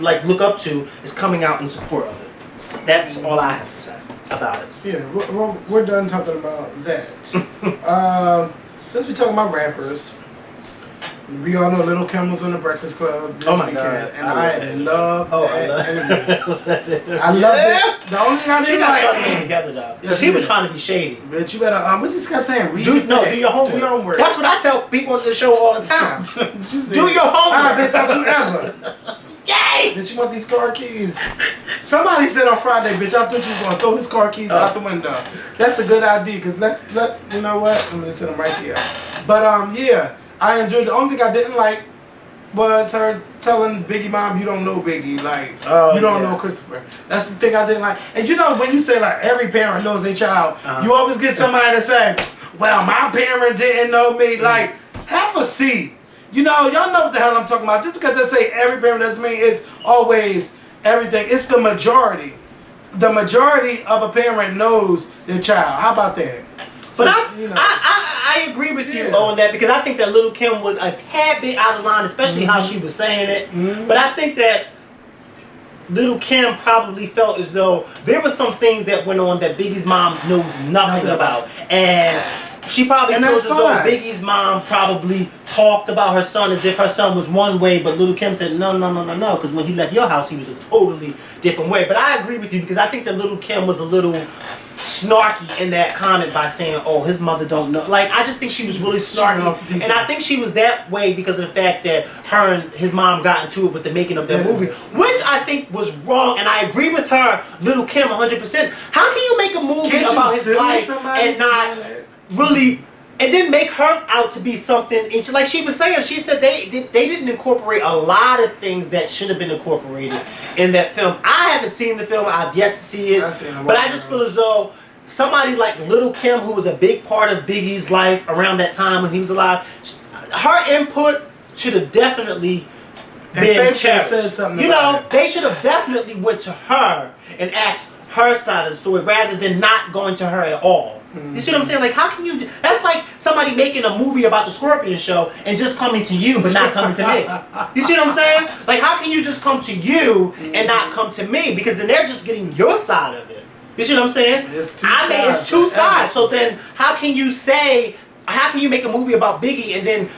like look up to is coming out in support of it. That's all I have to say about it. Yeah, we're done talking about that. Since we're talking about rappers, we all know Little Kim was on the Breakfast Club this weekend, God. and I love that interview. I love Yeah. it. The only thing I She didn't got like, Charlamagne together, though. Because he was trying to be shady. but you better, what you just kept saying? Read Do your facts. your homework. Do your homework. That's what I tell people on the show all the time. She said, Do your homework. I bet don't you ever. Yay! Bitch, you want these car keys? Somebody said on Friday, bitch, I thought you was gonna throw his car keys out the window. That's a good idea, cause you know what? I'm gonna sit them right here. But yeah, I enjoyed. The only thing I didn't like was her telling Biggie mom, you don't know Biggie, like you don't know Christopher. That's the thing I didn't like. And you know when you say like every parent knows their child, you always get somebody to say, well, my parent didn't know me. Like, have a seat. You know, y'all know what the hell I'm talking about. Just because they say every parent doesn't mean it's always everything. It's the majority. The majority of a parent knows their child. How about that? But So, you know. I agree with you on that, because I think that Little Kim was a tad bit out of line, especially how she was saying it. But I think that Little Kim probably felt as though there were some things that went on that Biggie's mom knows nothing about. And she probably feels as though Biggie's mom probably talked about her son as if her son was one way, but Little Kim said, no, because when he left your house, he was a totally different way. But I agree with you, because I think that Little Kim was a little snarky in that comment by saying, oh, his mother don't know. Like, I just think she was really snarky. And I think she was that way because of the fact that her and his mom got into it with the making of their movie, which I think was wrong. And I agree with her, Little Kim, 100%. How can you make a movie about his life and not really, and then make her out to be something? And like she was saying, she said they didn't incorporate a lot of things that should have been incorporated in that film. I haven't seen the film. I've yet to see it. But I just feel as though somebody like Little Kim, who was a big part of Biggie's life around that time when he was alive, her input should have definitely been cherished. You know, they should have definitely went to her and asked her side of the story rather than not going to her at all. You see what I'm saying? Like, how can you? That's like somebody making a movie about the Scorpion show and just coming to you but not coming to me. You see what I'm saying? Like, how can you just come to you and not come to me? Because then they're just getting your side of it. You see what I'm saying? It's two sides. So then, how can you make a movie about Biggie and then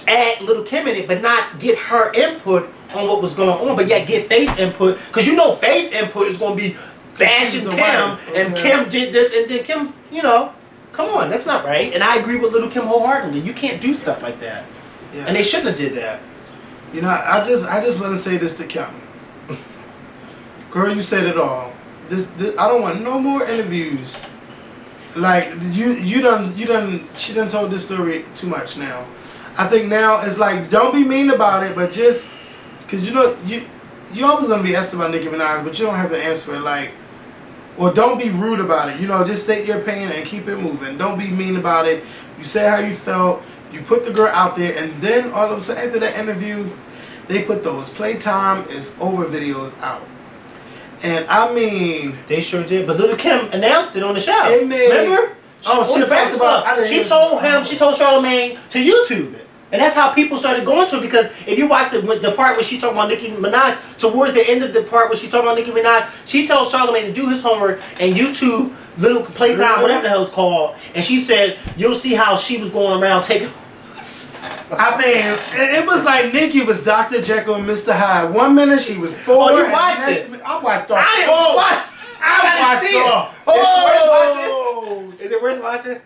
add Little Kim in it, but not get her input on what was going on, but yet get Faith's input? Because you know Faith's input is going to be bashing Kim, and Kim did this, and then Kim, you know, come on, that's not right. And I agree with Little Kim wholeheartedly. You can't do stuff like that, and they shouldn't have did that. You know, I just want to say this to Kim. Girl, you said it all. This I don't want no more interviews. Like you done. She done told this story too much now. I think now it's like, don't be mean about it, but just because you know you always gonna be asked about Nicki Minaj, but you don't have to answer it like. Or don't be rude about it. You know, just state your opinion and keep it moving. Don't be mean about it. You say how you felt. You put the girl out there, and then all of a sudden after that interview, they put those Playtime is Over videos out. And I mean, they sure did. But Little Kim announced it on the show. Remember? She talked about. She told Charlamagne to YouTube it. And that's how people started going to it, because if you watch the part where she talked about Nicki Minaj, towards the end of the part where she talked about Nicki Minaj, she tells Charlamagne to do his homework and YouTube Little Playtime, whatever the hell it's called, and she said, you'll see how she was going around taking... I mean, it was like Nicki was Dr. Jekyll and Mr. Hyde. 1 minute she was bored. Oh, you watched it? I watched all. I didn't watch. I watched all. Is it worth watching?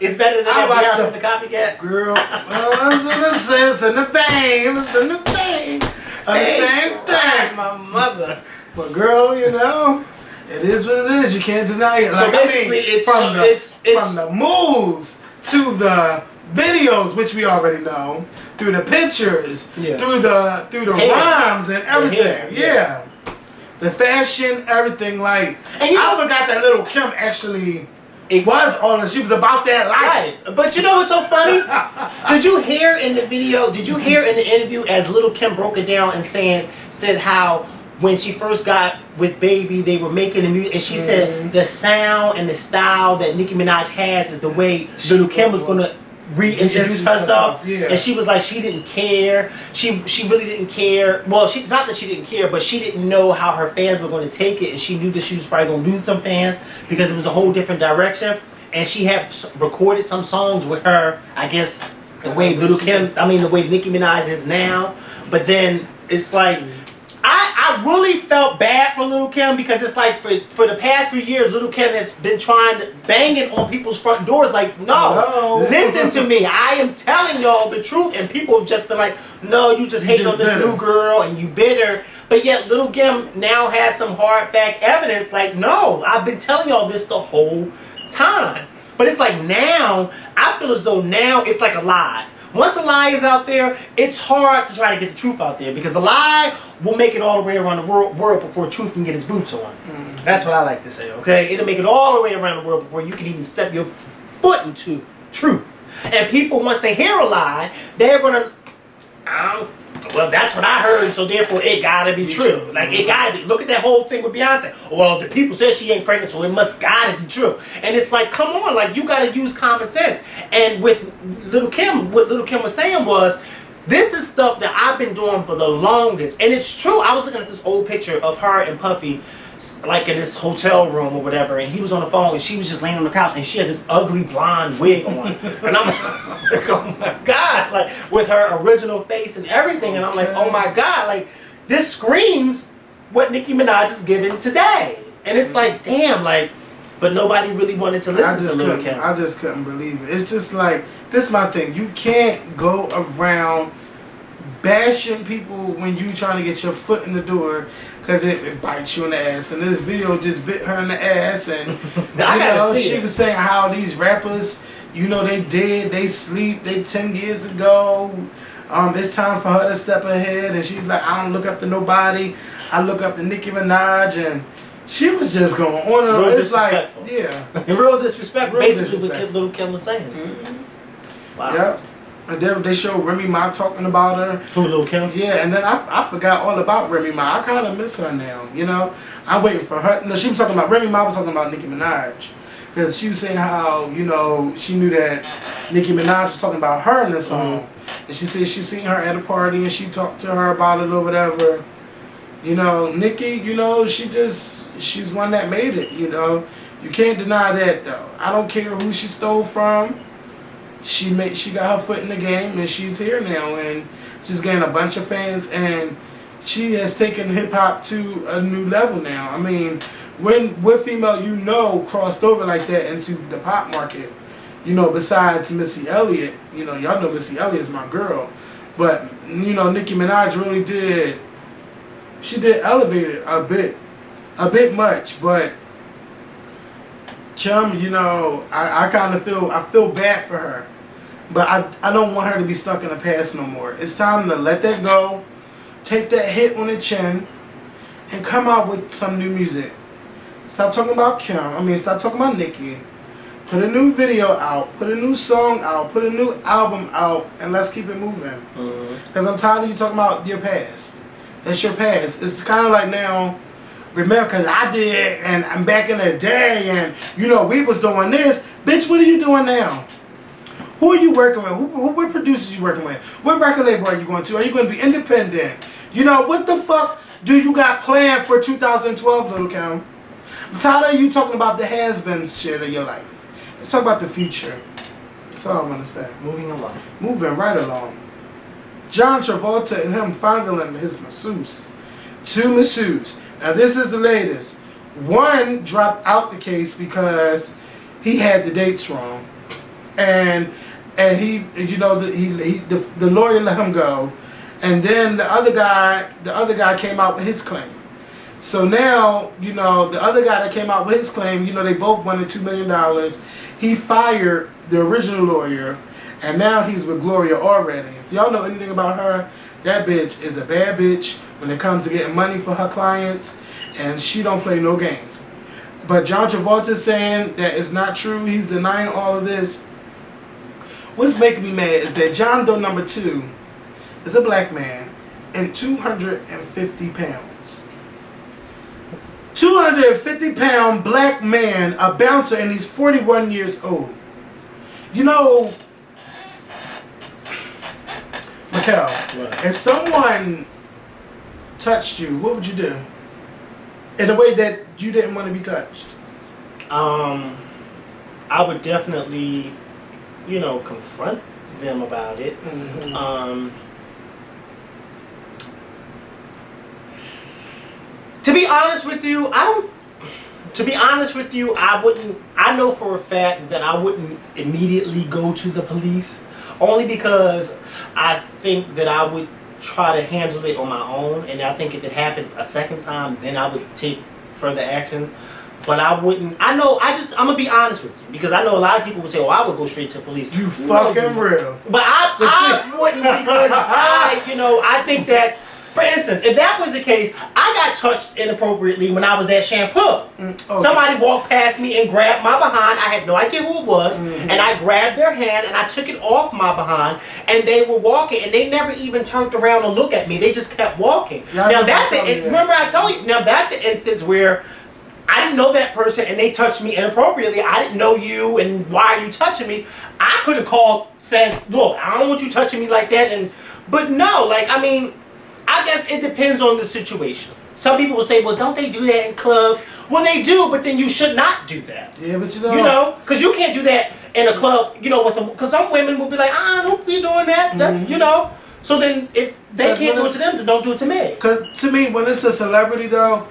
It's better than everything the copycat. Girl, well, it's in the sense and the fame, it's in the fame, the same thing. My mother. But girl, you know, it is what it is. You can't deny it. Like, so basically, it's from the moves to the videos, which we already know, through the pictures, through the rhymes and everything. Yeah, the fashion, everything. Like, and I forgot that Little Kim actually. It was on. She was about that life. Right. But you know what's so funny? Did you hear in the video? Did you hear in the interview as Little Kim broke it down and said how when she first got with Baby, they were making the music, and she said the sound and the style that Nicki Minaj has is the way Little Kim was gonna reintroduce herself. And she was like, she didn't care. She really didn't care. Well, it's not that she didn't care, but she didn't know how her fans were going to take it, and she knew that she was probably going to lose some fans because it was a whole different direction. And she had recorded some songs with her, I guess, the way the way Nicki Minaj is now. But then it's like, I I really felt bad for Lil' Kim because it's like for the past few years, Lil' Kim has been banging on people's front doors. Like, no, listen to me. I am telling y'all the truth, and people have just been like, no, you just hate on this new girl and you bitter. But yet, Lil' Kim now has some hard fact evidence. Like, no, I've been telling y'all this the whole time. But it's like now, I feel as though now it's like a lie. Once a lie is out there, it's hard to try to get the truth out there because a lie will make it all the way around the world before truth can get its boots on. That's what I like to say, okay? It'll make it all the way around the world before you can even step your foot into truth. And people, once they hear a lie, they're going to, well, that's what I heard, so therefore it gotta be true. Like, it gotta be. Look at that whole thing with Beyonce. Well, the people said she ain't pregnant, so it must gotta be true. And it's like, come on, like, you gotta use common sense. And with Lil' Kim, what Lil' Kim was saying was, this is stuff that I've been doing for the longest. And it's true. I was looking at this old picture of her and Puffy, like in this hotel room or whatever, and he was on the phone and she was just laying on the couch and she had this ugly blonde wig on. And I'm like, oh my God, like with her original face and everything. And I'm like, oh my God, like this screams what Nicki Minaj is giving today. And it's like, damn, like, but nobody really wanted to listen to Lil' Kim. I just couldn't believe it. It's just like, this is my thing. You can't go around bashing people when you trying to get your foot in the door because it bites you in the ass. And this video just bit her in the ass. And she was saying how these rappers, you know, they sleep, they 10 years ago. It's time for her to step ahead. And she's like, I don't look up to nobody. I look up to Nicki Minaj. And she was just going on and on. It's like, yeah. And real disrespectful, basically what Lil' Kim was saying. Mm-hmm. Wow. Yep. And then they showed Remy Ma talking about her. Who, Lil' Kim? Yeah, and then I forgot all about Remy Ma. I kind of miss her now, you know. I'm waiting for her. No, she was talking about, Remy Ma was talking about Nicki Minaj. Because she was saying how, you know, she knew that Nicki Minaj was talking about her in the song. And she said she seen her at a party and she talked to her about it or whatever. You know, Nicki, you know, she's one that made it, you know. You can't deny that, though. I don't care who she stole from. She got her foot in the game and she's here now and she's getting a bunch of fans and she has taken hip hop to a new level now. I mean, when female you know crossed over like that into the pop market, you know, besides Missy Elliott, you know, y'all know Missy Elliott is my girl, but you know, Nicki Minaj really did elevate it a bit much, but Kim, you know, I kind of feel bad for her. But I don't want her to be stuck in the past no more. It's time to let that go, take that hit on the chin, and come out with some new music. Stop talking about stop talking about Nicki. Put a new video out, put a new song out, put a new album out, and let's keep it moving. Because I'm tired of you talking about your past. That's your past. It's kind of like now, remember, because I did, and I'm back in the day, and, you know, we was doing this. Bitch, what are you doing now? Who are you working with? What producers you working with? What record label are you going to? Are you going to be independent? You know, what the fuck do you got planned for 2012, Lil' Kim? I'm tired of you talking about the has-been shit of your life. Let's talk about the future. That's all I want to say. Moving right along. John Travolta and him fondling his masseuse. 2 masseuse. Now this is the latest. One dropped out the case because he had the dates wrong. And he, you know, the lawyer let him go, and then the other guy came out with his claim. So now, you know, the other guy that came out with his claim, you know, they both wanted $2 million. He fired the original lawyer, and now he's with Gloria already. If y'all know anything about her, that bitch is a bad bitch when it comes to getting money for her clients, and she don't play no games. But John Travolta is saying that it's not true. He's denying all of this. What's making me mad is that John Doe number 2 is a black man and 250 pounds. 250-pound black man, a bouncer, and he's 41 years old. You know, Mikkel, if someone touched you, what would you do? In a way that you didn't want to be touched? I would definitely, you know, confront them about it. To be honest with you, I wouldn't. I know for a fact that I wouldn't immediately go to the police, only because I think that I would try to handle it on my own, and I think if it happened a second time, then I would take further actions. But I wouldn't. I'm gonna be honest with you, because I know a lot of people would say, "Oh, I would go straight to the police." You fucking real. But I wouldn't, because I think that, for instance, if that was the case, I got touched inappropriately when I was at Shampoo. Okay. Somebody walked past me and grabbed my behind. I had no idea who it was, and I grabbed their hand and I took it off my behind, and they were walking, and they never even turned around to look at me. They just kept walking. Now that's it. Remember I told you. Now that's an instance where I didn't know that person and they touched me inappropriately. I didn't know you, and why are you touching me? I could have called, said, "Look, I don't want you touching me like that." But no, I guess it depends on the situation. Some people will say, "Well, don't they do that in clubs?" Well, they do, but then you should not do that. Yeah, but because you can't do that in a club, because some women will be like, "Don't be doing that." That's, So then if they can't do it to them, then don't do it to me. Because to me, when it's a celebrity though,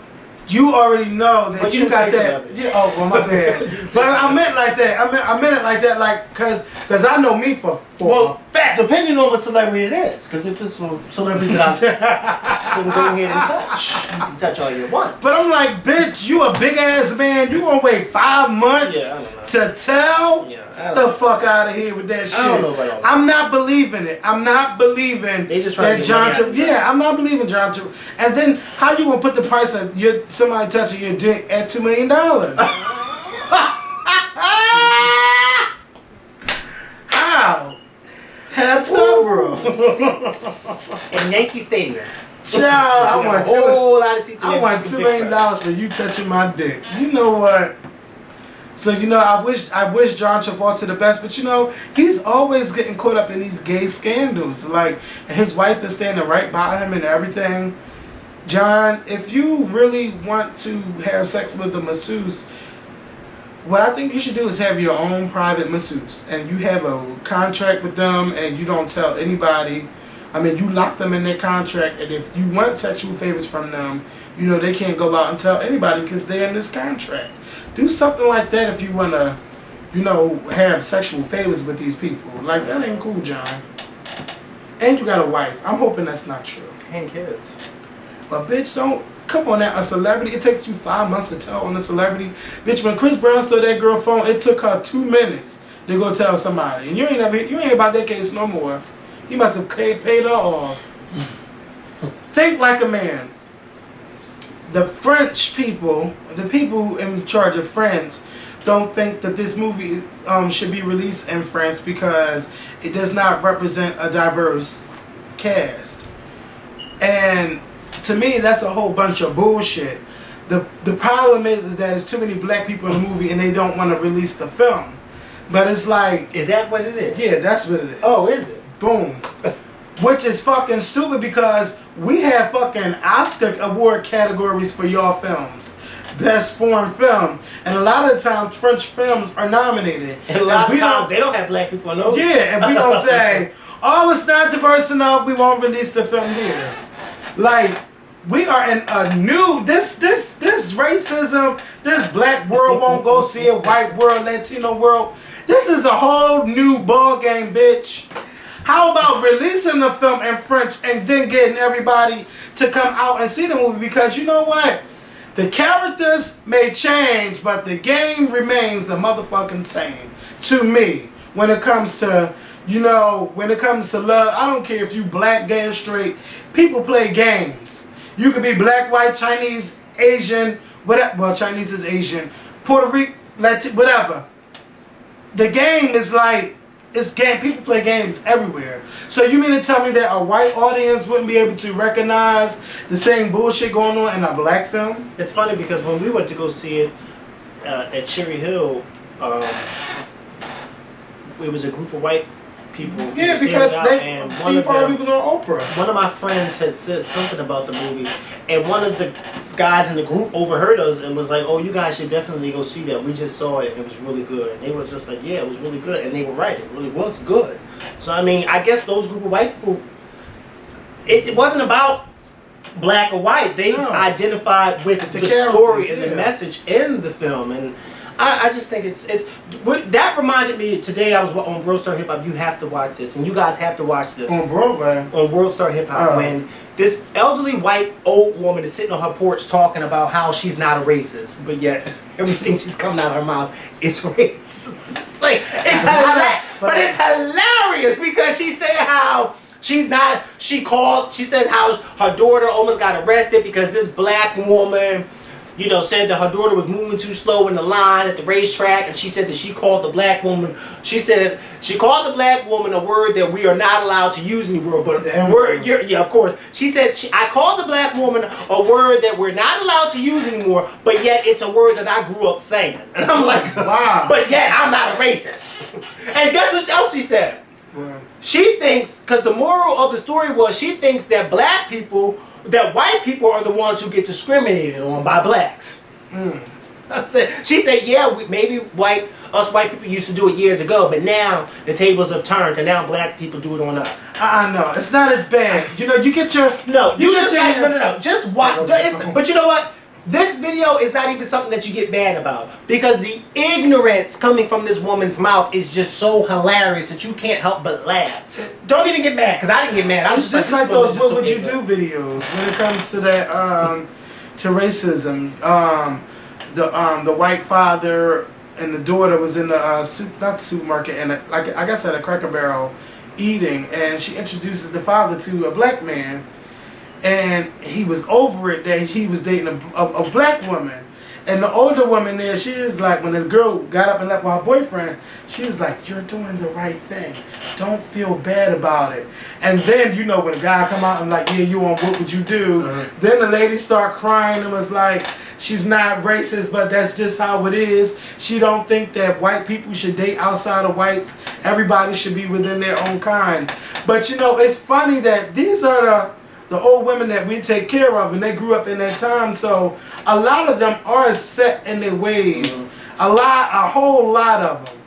you already know that you got that. Yeah, oh, well, my bad. But I meant like that. I meant it like that, cause I know me for. Well, depending on what celebrity it is, because if it's a celebrity that I can go ahead and touch, you can touch all you want. But I'm like, bitch, you a big ass man. You gonna wait 5 months to tell? The fuck out of here with that shit. I don't know about all that. I'm not believing it. I'm not believing they just that John Travolta. Yeah, I'm not believing John Travolta. And then how you gonna put the price of somebody touching your dick at $2 million? How? Have several seats in Yankee Stadium. Child, I want a whole lot of seats. I want $2 million for you touching my dick. You know what? So I wish John Travolta the best, but he's always getting caught up in these gay scandals. And his wife is standing right by him and everything. John, if you really want to have sex with a masseuse, what I think you should do is have your own private masseuse, and you have a contract with them, and you don't tell anybody. I mean, you lock them in their contract, and if you want sexual favors from them, they can't go out and tell anybody because they're in this contract. Do something like that if you want to, have sexual favors with these people. That ain't cool, John. And you got a wife. I'm hoping that's not true. And kids. But bitch, don't come on now. A celebrity, it takes you 5 months to tell on a celebrity. Bitch, when Chris Brown stole that girl phone, it took her 2 minutes to go tell somebody. And you ain't about that case no more. He must have paid her off. Think like a man. The French people, the people in charge of France, don't think that this movie should be released in France because it does not represent a diverse cast. And to me, that's a whole bunch of bullshit. The problem is that there's too many black people in the movie and they don't want to release the film. But it's like... Is that what it is? Yeah, that's what it is. Oh, is it? Boom. Which is fucking stupid because we have fucking Oscar award categories for y'all films. Best foreign film. And a lot of the times French films are nominated. And a lot of times they don't have black people in those. Yeah, and we don't say, "Oh, it's not diverse enough, we won't release the film here." We are in a new this racism, this black world won't go see it, white world, Latino world. This is a whole new ball game, bitch. How about releasing the film in French and then getting everybody to come out and see the movie? Because you know what? The characters may change, but the game remains the motherfucking same. To me, when it comes to, when it comes to love, I don't care if you black, gay, or straight. People play games. You could be black, white, Chinese, Asian, whatever. Well, Chinese is Asian. Puerto Rican, Latin, whatever. The game is it's game. People play games everywhere. So you mean to tell me that a white audience wouldn't be able to recognize the same bullshit going on in a black film? It's funny because when we went to go see it at Cherry Hill, it was a group of white people. Yeah, because Steve Harvey was on Oprah. One of my friends had said something about the movie, and one of the guys in the group overheard us and was like, "Oh, you guys should definitely go see that. We just saw it and it was really good." And they were just like, "Yeah, it was really good." And they were right. It really was good. So, I mean, I guess those group of white people, it wasn't about black or white. They identified with the story and the message in the film, and I just think it's that reminded me today. I was on World Star Hip Hop. You have to watch this, and you guys have to watch this on Broadway on World Star Hip Hop when this elderly white old woman is sitting on her porch talking about how she's not a racist, but yet everything she's coming out of her mouth is racist. It's hilarious, but it's hilarious because she said how she's not. She said how her daughter almost got arrested because this black woman, you know, said that her daughter was moving too slow in the line at the racetrack, and she said that she called the black woman. She said she called the black woman a word that we are not allowed to use anymore. But yeah, of course. She said I called the black woman a word that we're not allowed to use anymore, but yet it's a word that I grew up saying. And I'm like, wow. But yet I'm not a racist. And guess what else she said? Wow. She thinks, because the moral of the story was, she thinks that that white people are the ones who get discriminated on by blacks. She said, yeah, maybe us white people used to do it years ago, but now the tables have turned, and now black people do it on us. No, it's not as bad. You know, you get your no. Just watch. But you know what? This video is not even something that you get mad about, because the ignorance coming from this woman's mouth is just so hilarious that you can't help but laugh. Don't even get mad, because I didn't get mad. I was just like those "What Would You Do" videos when it comes to that to racism. The white father and the daughter was in the not the supermarket, and I guess at a Cracker Barrel eating, and she introduces the father to a black man. And he was over it that he was dating a black woman. And the older woman there, she is like, when the girl got up and left with her boyfriend, she was like, you're doing the right thing. Don't feel bad about it. And then, you know, when the guy come out and like, yeah, you on What Would You Do? Then the lady start crying and was like, she's not racist, but that's just how it is. She don't think that white people should date outside of whites. Everybody should be within their own kind. But, you know, it's funny that these are the old women that we take care of, and they grew up in that time, so a lot of them are set in their ways. A whole lot of them.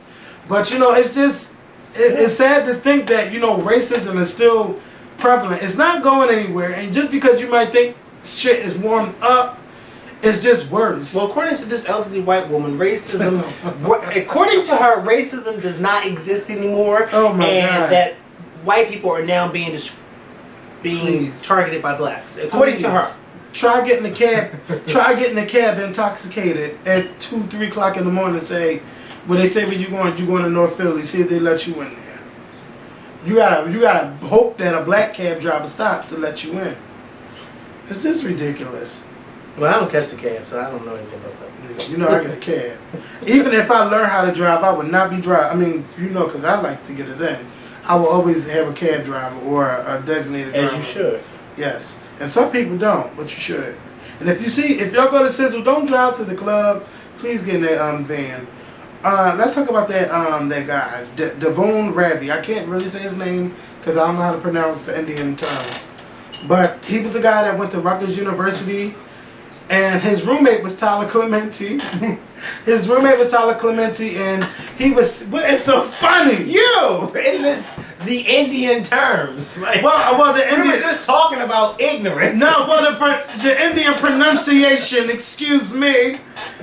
But you know, it's just it's sad to think that, you know, racism is still prevalent. It's not going anywhere, and just because you might think shit is warmed up, it's just worse. Well, according to this elderly white woman, racism according to her, racism does not exist anymore. Oh my God. And that white people are now being targeted by blacks, according to her. Try getting a cab intoxicated at 2-3 o'clock in the morning and say, when they say where you going to North Philly, see if they let you in there. You gotta hope that a black cab driver stops to let you in. It's just ridiculous. Well, I don't catch the cab, so I don't know anything about that. You know, I get a cab. Even if I learn how to drive, I would not be driving. I mean, you know, because I like to get it in. I will always have a cab driver or a designated driver. As you should. Yes. And some people don't, but you should. And if y'all go to Sizzle, don't drive to the club. Please get in that van. Let's talk about that guy, Devon Ravi. I can't really say his name because I don't know how to pronounce the Indian terms. But he was a guy that went to Rutgers University, and his roommate was Tyler Clementi. And he was. It's so funny. The Indian terms. Like, the Indian. We were just talking about ignorance. No, the Indian pronunciation. Excuse me.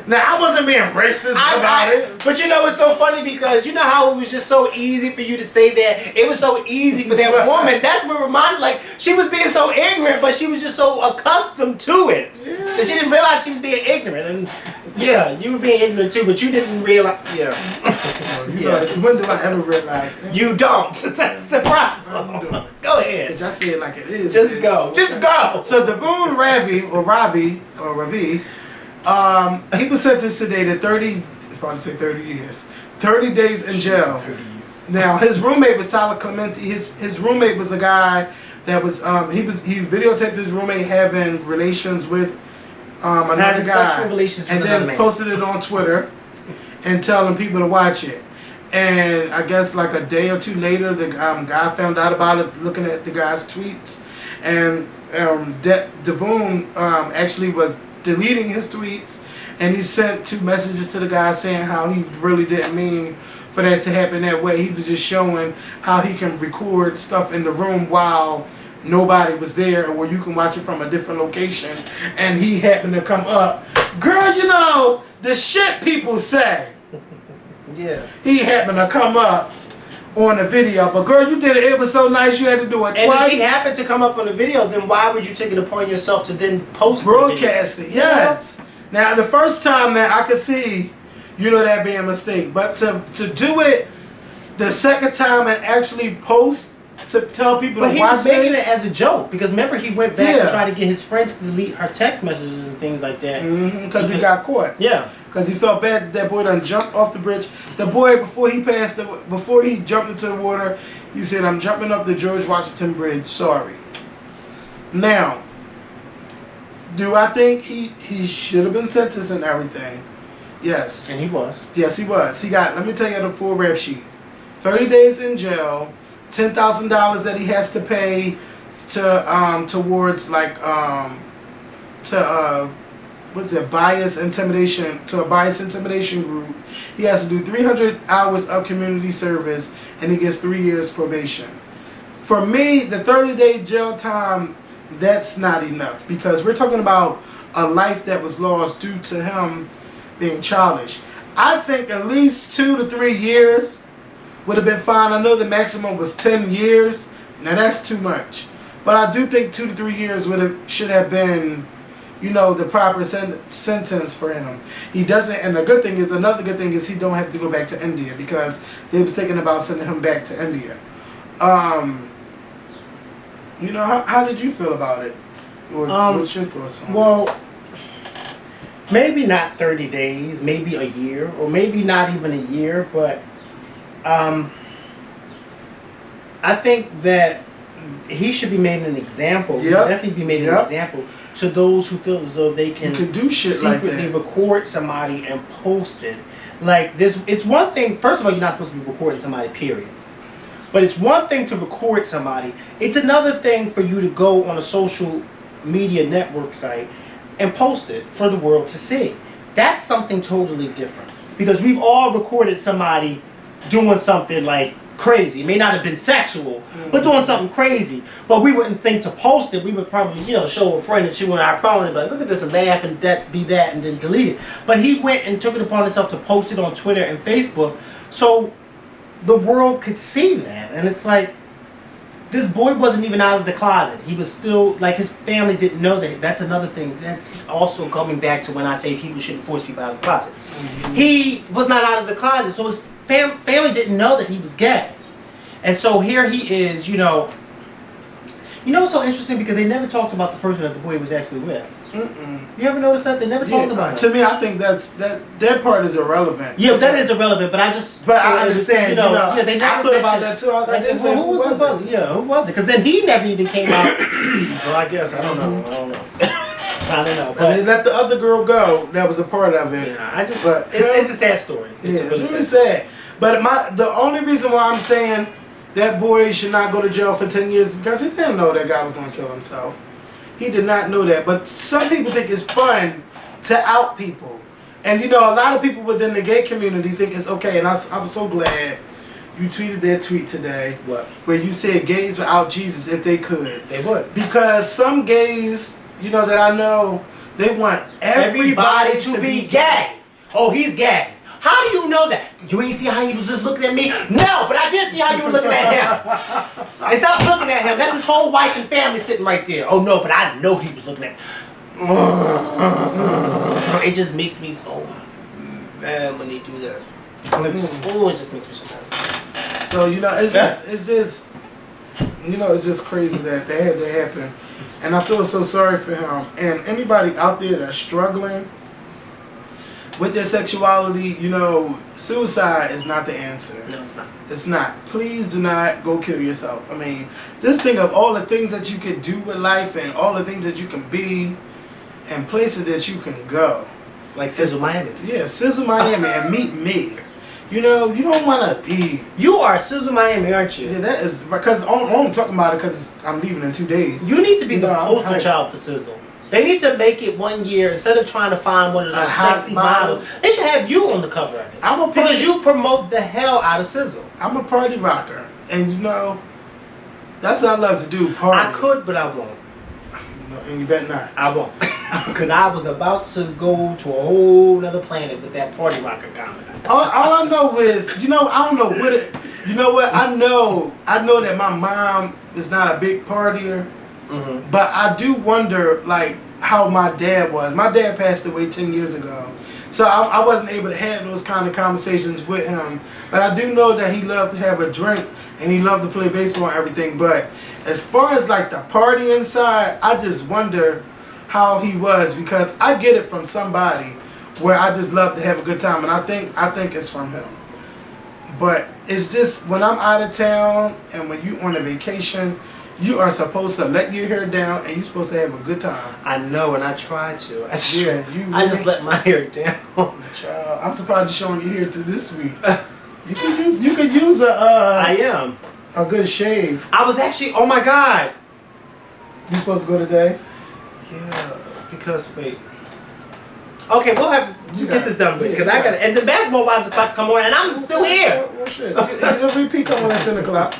Now, I wasn't being racist about it. But you know, it's so funny because you know how it was just so easy for you to say that. It was so easy for that woman. That's what reminded, like, she was being so ignorant, but she was just so accustomed to it that she didn't realize she was being ignorant. And yeah, you were being ignorant too, but you didn't realize. Yeah. When do I ever realize? You don't. That's the problem. Go ahead. Just say it like it is. Just go. Just go. So Devon Ravi, he was sentenced today to 30 years. 30 days in jail. 30 years. Now, his roommate was Tyler Clementi. His roommate was a guy that was, he videotaped his roommate having relations with another guy. Sexual relations with and then posted it on Twitter and telling people to watch it. And I guess like a day or two later, the guy found out about it looking at the guy's tweets. And Devon actually was deleting his tweets, and he sent 2 messages to the guy saying how he really didn't mean for that to happen that way. He was just showing how he can record stuff in the room while nobody was there, or you can watch it from a different location, and he happened to come up. Girl, you know, the shit people say. Yeah. He happened to come up on the video, but girl, you did it. It was so nice. You had to do it And twice. if he happened to come up on the video, then why would you take it upon yourself to then post Broadcast it, yes. Now, the first time that I could see, you know, that being a mistake, but to do it the second time and actually post to tell people But to he watch was making this, it as a joke, because remember he went back and tried to get his friend to delete her text messages and things like that. because he got caught. Yeah. Because he felt bad that boy done jumped off the bridge. The boy, before he jumped into the water, he said, "I'm jumping up the George Washington Bridge. Sorry." Now, do I think he should have been sentenced and everything? Yes. And he was. Yes, he was. He got, let me tell you the full rap sheet. 30 days in jail, $10,000 that he has to pay to towards like what's it, bias intimidation, to a bias intimidation group. He has to do 300 hours of community service, and he gets 3 years probation. For me, the 30-day jail time, that's not enough, because we're talking about a life that was lost due to him being childish. I think at least 2 to 3 years would have been fine. I know the maximum was 10 years. Now that's too much. But I do think 2 to 3 years should have been, you know, the proper sentence for him. He doesn't, and another good thing is he don't have to go back to India, because they was thinking about sending him back to India. You know, how did you feel about it? What's your thoughts on it? Well, maybe not 30 days, maybe a year, or maybe not even a year, but I think that he should be made an example. He should definitely be made an example to those who feel as though they can do shit secretly like that. record somebody and post it. Like this, it's one thing. First of all, you're not supposed to be recording somebody, period. But it's one thing to record somebody. It's another thing for you to go on a social media network site and post it for the world to see. That's something totally different. Because we've all recorded somebody doing something like crazy. It may not have been sexual, but doing something crazy. But we wouldn't think to post it. We would probably, you know, show a friend or two on our phone and be like, look at this, and laugh and that be that, and then delete it. But he went and took it upon himself to post it on Twitter and Facebook, so the world could see that. And it's like, this boy wasn't even out of the closet. He was still, like, his family didn't know that. That's another thing. That's also coming back to when I say people shouldn't force people out of the closet. He was not out of the closet, so his family didn't know that he was gay. And so here he is, you know. You know what's so interesting? Because they never talked about the person that the boy was actually with. You ever notice that? They never talked about it. To me, I think that part is irrelevant. Yeah, that is irrelevant, but I understand, you know, yeah, they I never thought about that too. who was it? Yeah, who was it? Because then he never even came out. Well, I guess, I don't know. I don't know. But they let the other girl go. That was a part of it. Yeah, it's a sad story. It's really sad. But the only reason why I'm saying that boy should not go to jail for 10 years is because he didn't know that guy was going to kill himself. He did not know that. But some people think it's fun to out people. And you know, a lot of people within the gay community think it's okay. And I'm so glad you tweeted that tweet today. What? Where you said gays would out Jesus if they could. They would. Because some gays, you know, that I know, they want everybody to be gay. Oh, he's gay. How do you know that? You ain't see how he was just looking at me? No, but I did see how you were looking at him. I stopped looking at him. That's his whole wife and family sitting right there. Oh no, but I know he was looking at me. It just makes me so mad when they do that. It just makes me so mad. So, you know, it's just you know, it's just crazy that had to happen. And I feel so sorry for him. And anybody out there that's struggling with their sexuality, you know, suicide is not the answer. No, it's not. It's not. Please do not go kill yourself. I mean, just think of all the things that you could do with life and all the things that you can be and places that you can go. Like Sizzle Miami. Yeah, Sizzle Miami and meet me. You know, you don't want to be. You are Sizzle Miami, aren't you? Yeah, that is because I'm only talking about it because I'm leaving in 2 days. You need to be the poster child for Sizzle. They need to make it 1 year instead of trying to find one of those sexy models. They should have you on the cover of it. Because you promote the hell out of Sizzle. I'm a party rocker, and you know, That's what I love to do, party. I could, but I won't. You know, and you better not. I won't. Because I was about to go to a whole other planet with that party rocker comment. All I know is, I don't know what it. You know what? I know that my mom is not a big partier, but I do wonder, like, how my dad was. My dad passed away 10 years ago, so I wasn't able to have those kind of conversations with him. But I do know that he loved to have a drink and he loved to play baseball and everything. But as far as like the party inside, I just wonder how he was, because I get it from somebody where I just love to have a good time, and I think it's from him. But it's just when I'm out of town and when you on a vacation, you are supposed to let your hair down and you're supposed to have a good time. I know, and I try to. I just let my hair down. Child, I'm surprised you're showing your hair to this week. You could use I am a good shave. I was actually. Oh my God. You supposed to go today? Yeah, because wait. Okay, we'll have to get this done with, because I got and the basketball wives are about to come on, and I'm still here. Well, shit. It'll repeat on at 10 o'clock.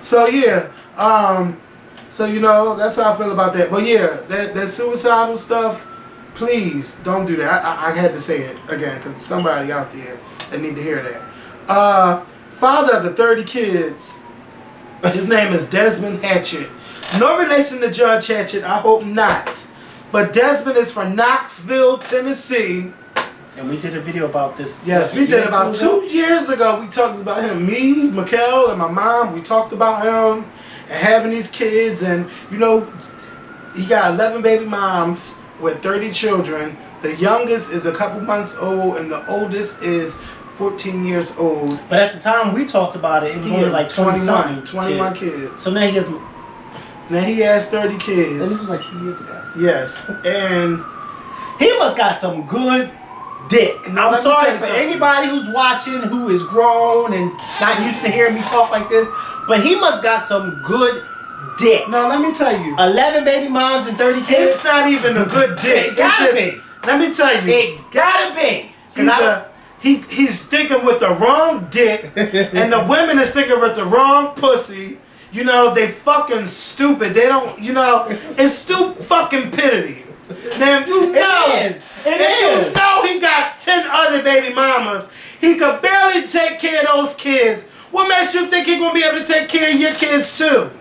So yeah, so that's how I feel about that. But yeah, that suicidal stuff, please don't do that. I had to say it again because somebody out there that need to hear that. Father of the 30 kids, his name is Desmond Hatchett. No relation to Judge Hatchett, I hope not. But Desmond is from Knoxville, Tennessee. And we did a video about this. Yes, we did about 2 years ago. We talked about him. Me, Mikkel, and my mom, we talked about him and having these kids. And, he got 11 baby moms with 30 children. The youngest is a couple months old, and the oldest is 14 years old. But at the time we talked about it, it was only like 21 kids. So now he has 30 kids. This was like 2 years ago. Yes, and he must got some good dick. Now, I'm sorry for something. anybody who's watching who is grown and not used to hearing me talk like this, but he must got some good dick. Now let me tell you, 11 baby moms and 30 kids. it's not even a good dick. It gotta be. Let me tell you, It gotta be. He's thinking with the wrong dick, and the women is thinking with the wrong pussy. They fucking stupid. They don't, it's fucking pitty. Now, It is. He got 10 other baby mamas. He could barely take care of those kids. What makes you think he's going to be able to take care of your kids too?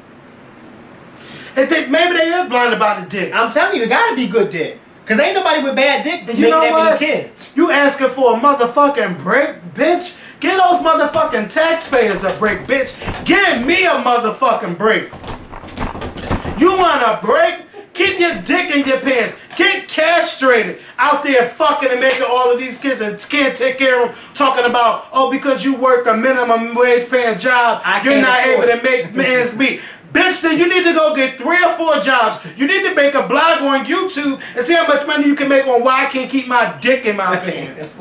And think maybe they is blind about the dick. I'm telling you, it gotta be good dick. Cause ain't nobody with bad dick that You know make that what? many kids. You asking for a motherfucking break, bitch? Give those motherfucking taxpayers a break, bitch. Give me a motherfucking break. You want a break? Keep your dick in your pants. Get castrated out there fucking and making all of these kids and can't take care of them. Talking about, because you work a minimum wage paying job, you're not able to make ends meet. Bitch, then you need to go get 3 or 4 jobs. You need to make a blog on YouTube and see how much money you can make on why I can't keep my dick in my pants.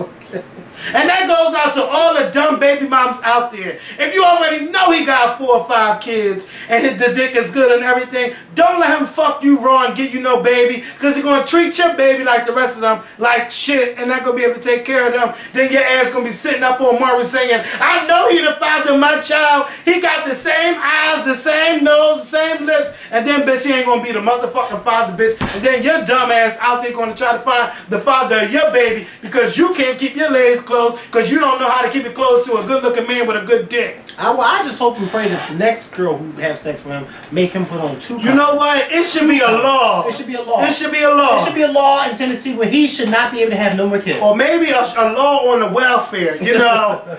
And that goes out to all the dumb baby moms out there. If you already know he got 4 or 5 kids and the dick is good and everything, don't let him fuck you raw and get you no baby, because he's going to treat your baby like the rest of them like shit and not going to be able to take care of them. Then your ass going to be sitting up on Murray saying, I know he the father of my child. He got the same eyes, the same nose, the same lips. And then, bitch, he ain't going to be the motherfucking father, bitch. And then your dumb ass out there going to try to find the father of your baby because you can't keep your legs closed because you don't know how to keep it closed to a good-looking man with a good dick. I just hope and pray that the next girl who has sex with him make him put on 2 condoms. You know what? It should be a law. It should be a law. It should be a law. It should be a law in Tennessee where he should not be able to have no more kids. Or maybe a law on the welfare.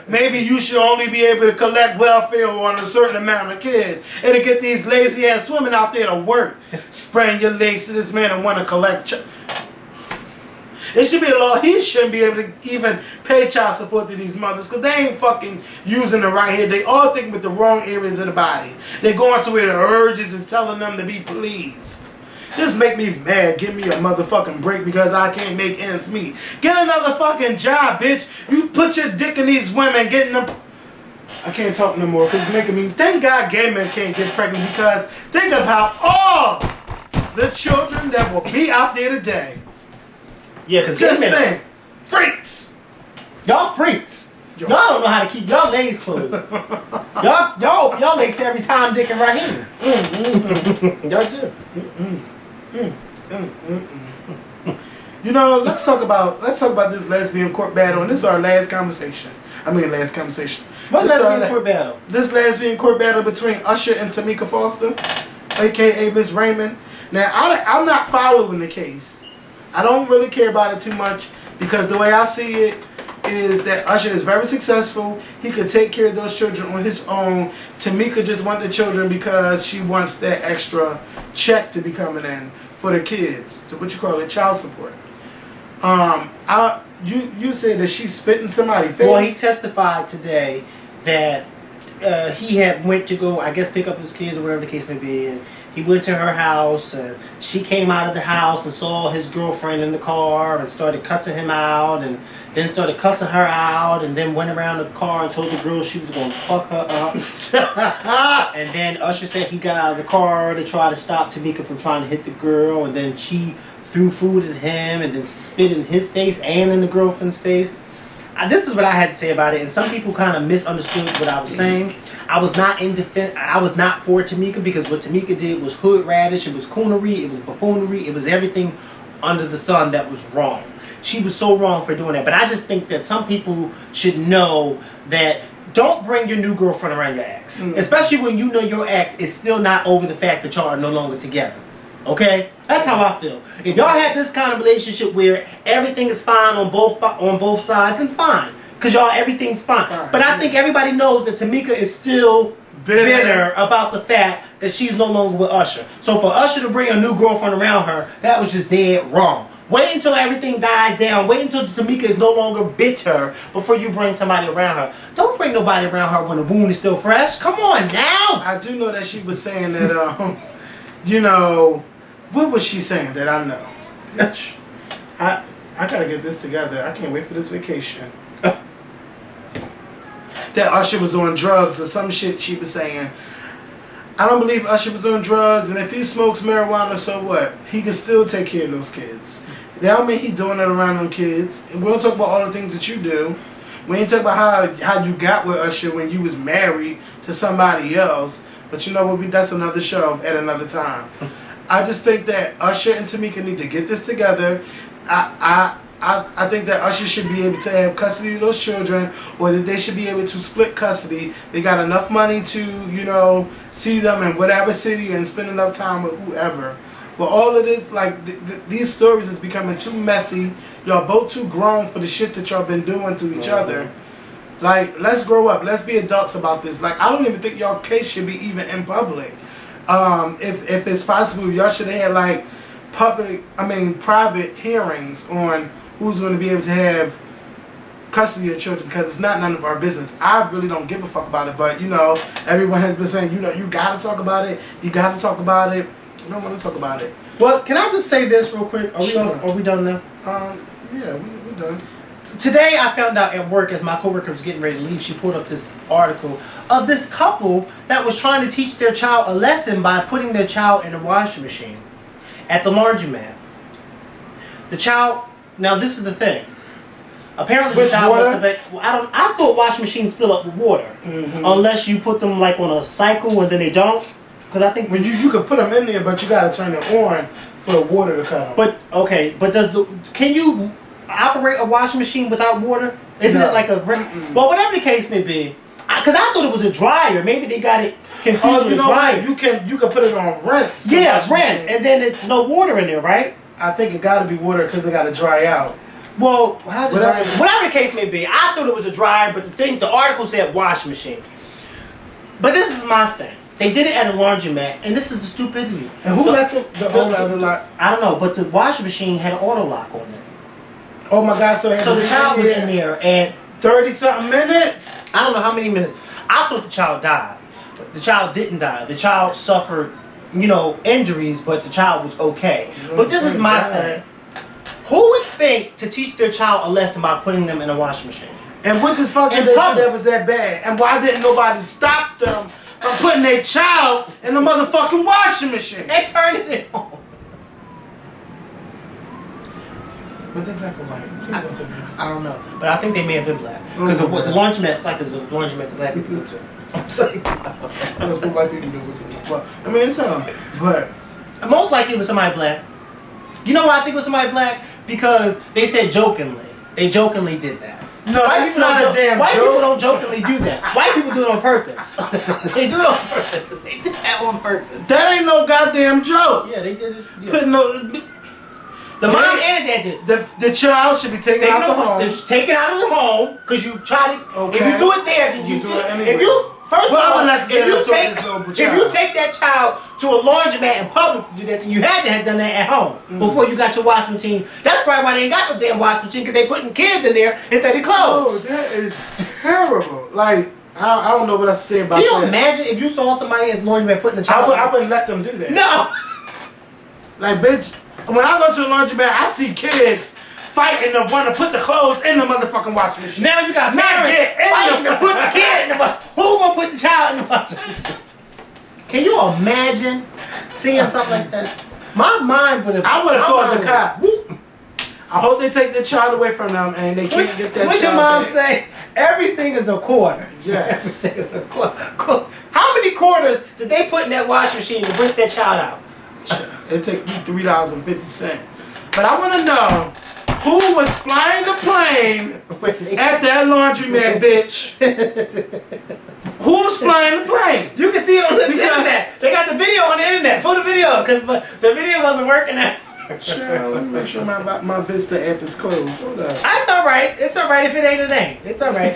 Maybe you should only be able to collect welfare on a certain amount of kids. And to get these lazy ass women out there to work, spraying your legs to this man and want to collect. It should be a law. He shouldn't be able to even pay child support to these mothers because they ain't fucking using it right here. They all think with the wrong areas of the body. They're going to where the urges is telling them to be pleased. This make me mad. Give me a motherfucking break because I can't make ends meet. Get another fucking job, bitch. You put your dick in these women, getting them. I can't talk no more because it's making me. Thank God gay men can't get pregnant because think about all the children that will be out there today. Yeah, because Just think, freaks. Y'all freaks. Y'all don't know how to keep y'all legs closed. y'all legs every time Dick and Raheem. Y'all do. You know, let's talk about this lesbian court battle, and this is our last conversation. What lesbian court battle? This lesbian court battle between Usher and Tamika Foster, aka Miss Raymond. Now, I'm not following the case. I don't really care about it too much because the way I see it is that Usher is very successful. He could take care of those children on his own. Tamika just wants the children because she wants that extra check to be coming in for the kids. Child support. You said that she spit in somebody's face? Well, he testified today that he had went to go, I guess, pick up his kids or whatever the case may be, and he went to her house, and she came out of the house and saw his girlfriend in the car and started cussing him out, and then started cussing her out, and then went around the car and told the girl she was going to fuck her up. And then Usher said he got out of the car to try to stop Tamika from trying to hit the girl, and then she threw food at him and then spit in his face and in the girlfriend's face. This is what I had to say about it, and some people kind of misunderstood what I was saying. I was not for Tamika because what Tamika did was hood radish, it was coonery, it was buffoonery, it was everything under the sun that was wrong. She was so wrong for doing that. But I just think that some people should know that don't bring your new girlfriend around your ex. Especially when you know your ex is still not over the fact that y'all are no longer together. Okay? That's how I feel. If y'all have this kind of relationship where everything is fine on both sides, then fine. Because y'all, everything's fine. But I think everybody knows that Tamika is still bitter about the fact that she's no longer with Usher. So for Usher to bring a new girlfriend around her, that was just dead wrong. Wait until everything dies down. Wait until Tamika is no longer bitter before you bring somebody around her. Don't bring nobody around her when the wound is still fresh. Come on now. I do know that she was saying that, you know, what was she saying that I know? Bitch, I gotta get this together. I can't wait for this vacation. That Usher was on drugs or some shit she was saying. I don't believe Usher was on drugs, and if he smokes marijuana, so what? He can still take care of those kids. That don't mean he's doing it around them kids. And we don't talk about all the things that you do. We ain't talk about how you got with Usher when you was married to somebody else. But you know what? That's another show at another time. I just think that Usher and Tamika need to get this together. I think that Usher should be able to have custody of those children, or that they should be able to split custody. They got enough money to, you know, see them in whatever city and spend enough time with whoever. But all of this, like, these stories is becoming too messy. Y'all both too grown for the shit that y'all been doing to each other. Like, let's grow up. Let's be adults about this. Like, I don't even think y'all case should be even in public. If it's possible, y'all should have had, like, private hearings on who's going to be able to have custody of children, because it's not none of our business. I really don't give a fuck about it, but, you know, everyone has been saying, you know, you got to talk about it. You got to talk about it. I don't want to talk about it. Well, can I just say this real quick? Are we done now? Yeah, we're done. Today I found out at work, as my coworker was getting ready to leave, she pulled up this article of this couple that was trying to teach their child a lesson by putting their child in a washing machine at the laundromat. The child, now this is the thing. Apparently the child must have been, I thought washing machines fill up with water. Unless you put them like on a cycle and then they don't. Because I think when you could put them in there, but you got to turn it on for the water to come on. But okay, but can you operate a washing machine without water? Isn't it like a well, whatever the case may be? Because I thought it was a dryer. Maybe they got it confused with a dryer. You can put it on rinse. Yeah, rinse, and then it's no water in there, right? I think it got to be water because it got to dry out. Well, how's it dry? Whatever the case may be, I thought it was a dryer, but the article said washing machine. But this is my thing. They did it at a laundromat, and this is the stupidity. And who let the auto lock? I don't know, but the washing machine had an auto lock on it. Oh my God! So the child was in there, and 30-something minutes. I don't know how many minutes. I thought the child died. The child didn't die. The child suffered, you know, injuries, but the child was okay. But this is my thing. Who would think to teach their child a lesson by putting them in a washing machine? And what the fuck did they do that was that bad? And why didn't nobody stop them from putting their child in the motherfucking washing machine? They turned it on. Was they black or white? Please don't tell me. I don't know, but I think they may have been black because the laundromat, like, is a laundromat that black people go to. I'm saying, That's what white people do with them. Well, I mean, it's but most likely it was somebody black. You know why I think it was somebody black? Because they said jokingly. They jokingly did that. no, that's not a damn White people joke. don't jokingly do that. White people do it on purpose. They do it on purpose. They did that on purpose. That ain't no goddamn joke. Yeah, they did it. Yeah. Put no. The mom and dad did. The child should be taken out the home. Taken out of the home because you try to. Okay. If you do it there, then You do it anyway. If you first Well, of all, unless if you they're take this little if child. you take that child to a laundromat in public to do that, then you had to have done that at home before you got your washing machine. That's probably why they ain't got no damn washing machine because they putting kids in there instead of Oh, clothes. that is terrible. Like I don't know what I say about Can you that. imagine if you saw somebody at the laundromat putting a I child? wouldn't let them do that. No. Like, bitch, when I go to the laundromat, I see kids fighting to want to put the clothes in the motherfucking washing machine. Now you got parents get in fighting the- to put the kid in the washing. Who gonna put the child in the washing machine? Can you imagine seeing something like that? My mind would have. I would have called the cops. I hope they take the child away from them and they can't get that What child your mom back. say? Everything is a quarter. Yes. Everything is a quarter. How many quarters did they put in that washing machine to bring that child out? It take me $3.50. But I want to know who was flying the plane at that laundromat, bitch. Who was flying the plane? You can see it on the Because- internet. They got the video on the internet. Pull the video because the video wasn't working out. Child, let me make sure my Vista app is closed. Hold up. That's all right. It's all right if it ain't a name. It's all right.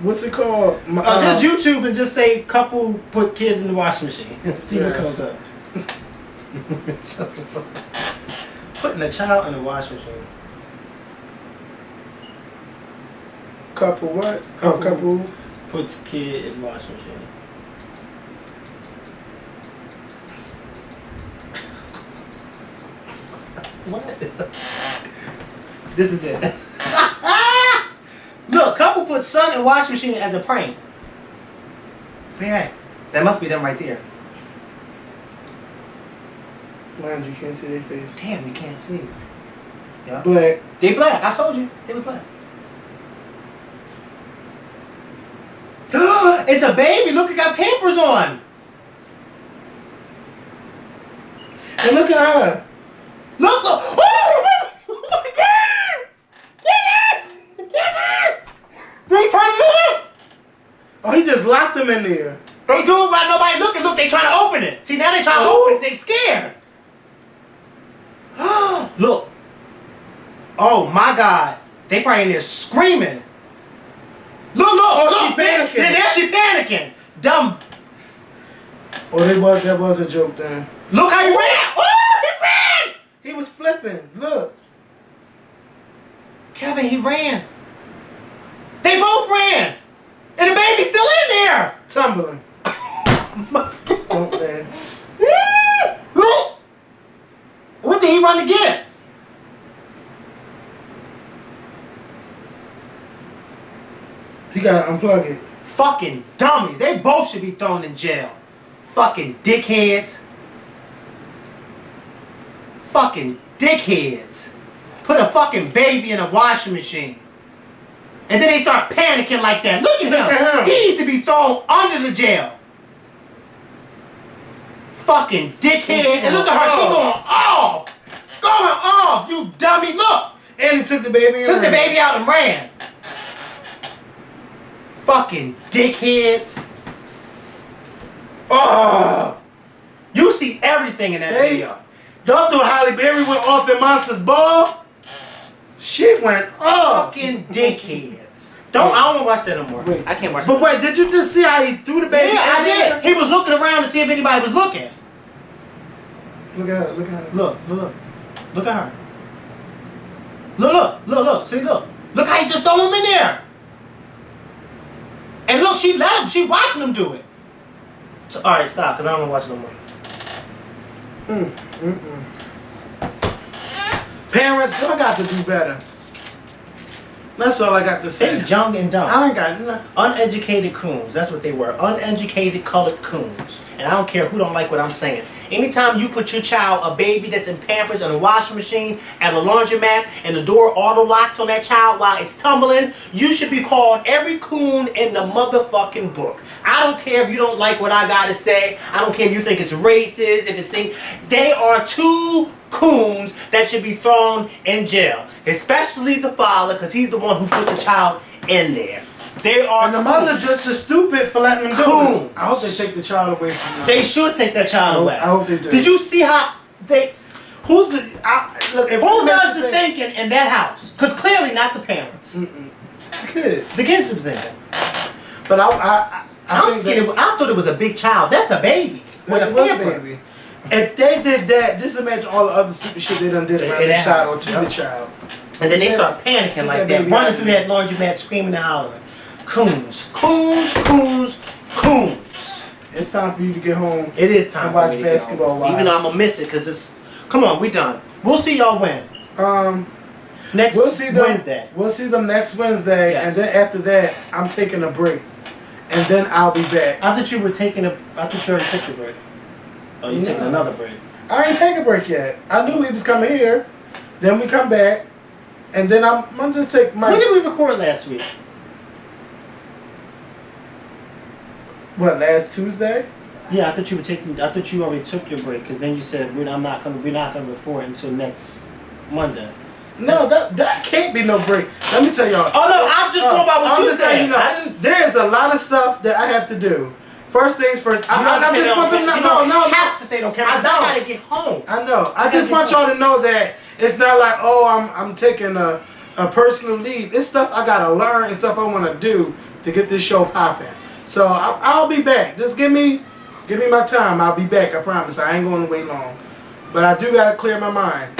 What's it called? Just YouTube and just say couple put kids in the washing machine. See what Yes. comes up. So, putting a child in the washing machine. Couple what? Oh, couple. Puts kid in the washing machine. What? This is it. Look, couple put son in washing machine as a prank. Where at? That must be them right there. Mind you can't see their face. Damn, you can't see. Yeah. Black. They black. I told you. It was black. It's a baby. Look, it got Pampers on. And look at her. Look, look. Oh my God. Get her. They trying to do it. Oh, he just locked him in there. They do it while nobody looking. Look, they trying to open it. See, now they trying to open it. They scared. Look. Oh my God. They probably in there screaming. Look, Oh, look. she panicking. There she panicking. Dumb. Oh, that was a joke then. Look how he ran. Oh, he ran. He was flipping. Look. Kevin, he ran. They both ran. And the baby's still in there. Tumbling. Don't man. Look. What did he run to get? He gotta unplug it. Fucking dummies. They both should be thrown in jail. Fucking dickheads. Fucking dickheads. Put a fucking baby in a washing machine. And then they start panicking like that. Look at him. He needs to be thrown under the jail. Fucking dickhead. And look at her. She's going off. Going off, you dummy. Look. And he took the baby and Took the ran. baby out and ran. Fucking dickheads. Oh. You see everything in that video. Y'all thought Halle Berry went off in Monsters Ball? She went off. Fucking dickheads. I don't want to watch that no more. Wait. I can't watch But that. wait, did you just see how he threw the baby? Yeah, I in there? did. He was looking around to see if anybody was looking. Look at her, look at her. Look, look, look. Look at her. Look. See, look. Look how he just threw him in there. And look, she let him. She watching him do it. So, all right, stop, because I don't want to watch no more. Parents, y'all got to do better. That's all I got to say. They young and dumb. I ain't got nothing. Uneducated coons. That's what they were. Uneducated colored coons. And I don't care who don't like what I'm saying. Anytime you put your child, a baby that's in Pampers, on a washing machine, at a laundromat, and the door auto locks on that child while it's tumbling, you should be called every coon in the motherfucking book. I don't care if you don't like what I gotta say. I don't care if you think it's racist, if you think they are two coons that should be thrown in jail. Especially the father, because he's the one who put the child in there. They are And the mother just as stupid for letting them do coons. it. I hope they take the child away from them. They should take that child away. I hope they do. Did you see how they... Who's the... look, if Who does the thinking in that house? Because clearly not the parents. Mm-mm. The kids. The kids do the thinking. But I thought it was a big child. That's a baby. With a it was a pamper. baby. If they did that, just imagine all the other stupid shit they done did around the child or to the child. And then they start panicking like that, running through that laundromat, screaming and hollering. Coons, coons, coons, coons. It's time for you to get home. It is time and watch for me to get basketball. home. Even though I'm gonna miss it, cause it's. Come on, we done. We'll see y'all when. Next Wednesday. We'll see them next Wednesday, Yes. and then after that, I'm taking a break, and then I'll be back. I thought you were taking a. I thought you already took the break. Oh, you taking another break? I ain't taking a break yet. I knew we was coming here. Then we come back, and then I'm just take my. When did we record last week? What, last Tuesday? Yeah, I thought you were taking. I thought you already took your break, because then you said we're not gonna record until next Monday. No, that can't be no break. Let me tell y'all. Oh no, I'm just going by what you said. There's a lot of stuff that I have to do. First things first. I have to say it on camera. I gotta get home. I know. I just want y'all to know that it's not like, oh, I'm taking a personal leave. It's stuff I gotta learn and stuff I want to do to get this show popping. So I'll be back. Just give me my time. I'll be back. I promise. I ain't going to wait long. But I do gotta clear my mind.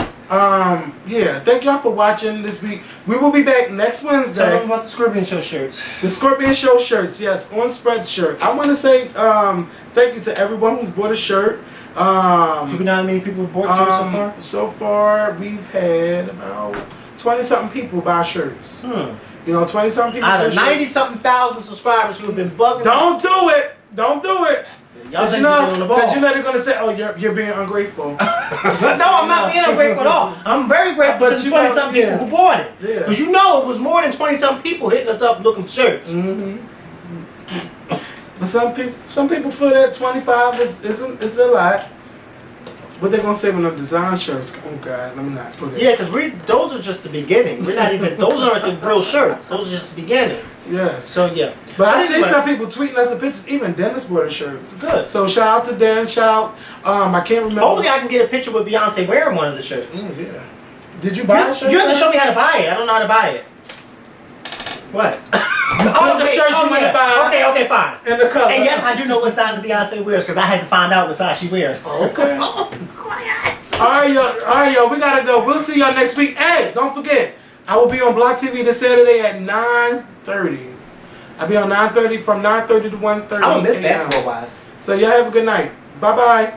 Yeah. Thank y'all for watching this week. We will be back next Wednesday. Tell them about the Scorpion Show shirts. The Scorpion Show shirts, yes, on Spreadshirt. I want to say thank you to everyone who's bought a shirt. Do we know how many people have bought shirts so far? So far, we've had about 20-something people buy shirts. You know, 20-something people. Out of 90-something thousand subscribers who have been bugging. Don't do it. Don't do it. Y'all Because you know they're going to say, oh, you're being ungrateful. No, I'm not being ungrateful at all. I'm very grateful to the 20-something people who bought it. Because you know it was more than 20-something people hitting us up looking for shirts. But some people feel that 25 is a lot. What they gonna say when them design shirts? Oh God, let me not put it. Yeah, because those are just the beginning. We're not even. Those aren't the real shirts. Those are just the beginning. Yes. So yeah. But I see some people tweeting us the pictures. Even Dennis bought a shirt. Good. So shout out to Den. Shout out. I can't remember. Hopefully I can get a picture with Beyonce wearing one of the shirts. Yeah. Did you buy a shirt? You have to show me how to buy it. I don't know how to buy it. What? The shirts you want to buy. Okay, fine. And the color. And yes, I do know what size Beyonce wears because I had to find out what size she wears. Okay. Quiet. All right, y'all. We gotta go. We'll see y'all next week. Hey, don't forget, I will be on Block TV this Saturday at 9:30. I'll be on 9:30 from 9:30 to 1:30. I don't miss basketball wise. So y'all have a good night. Bye bye.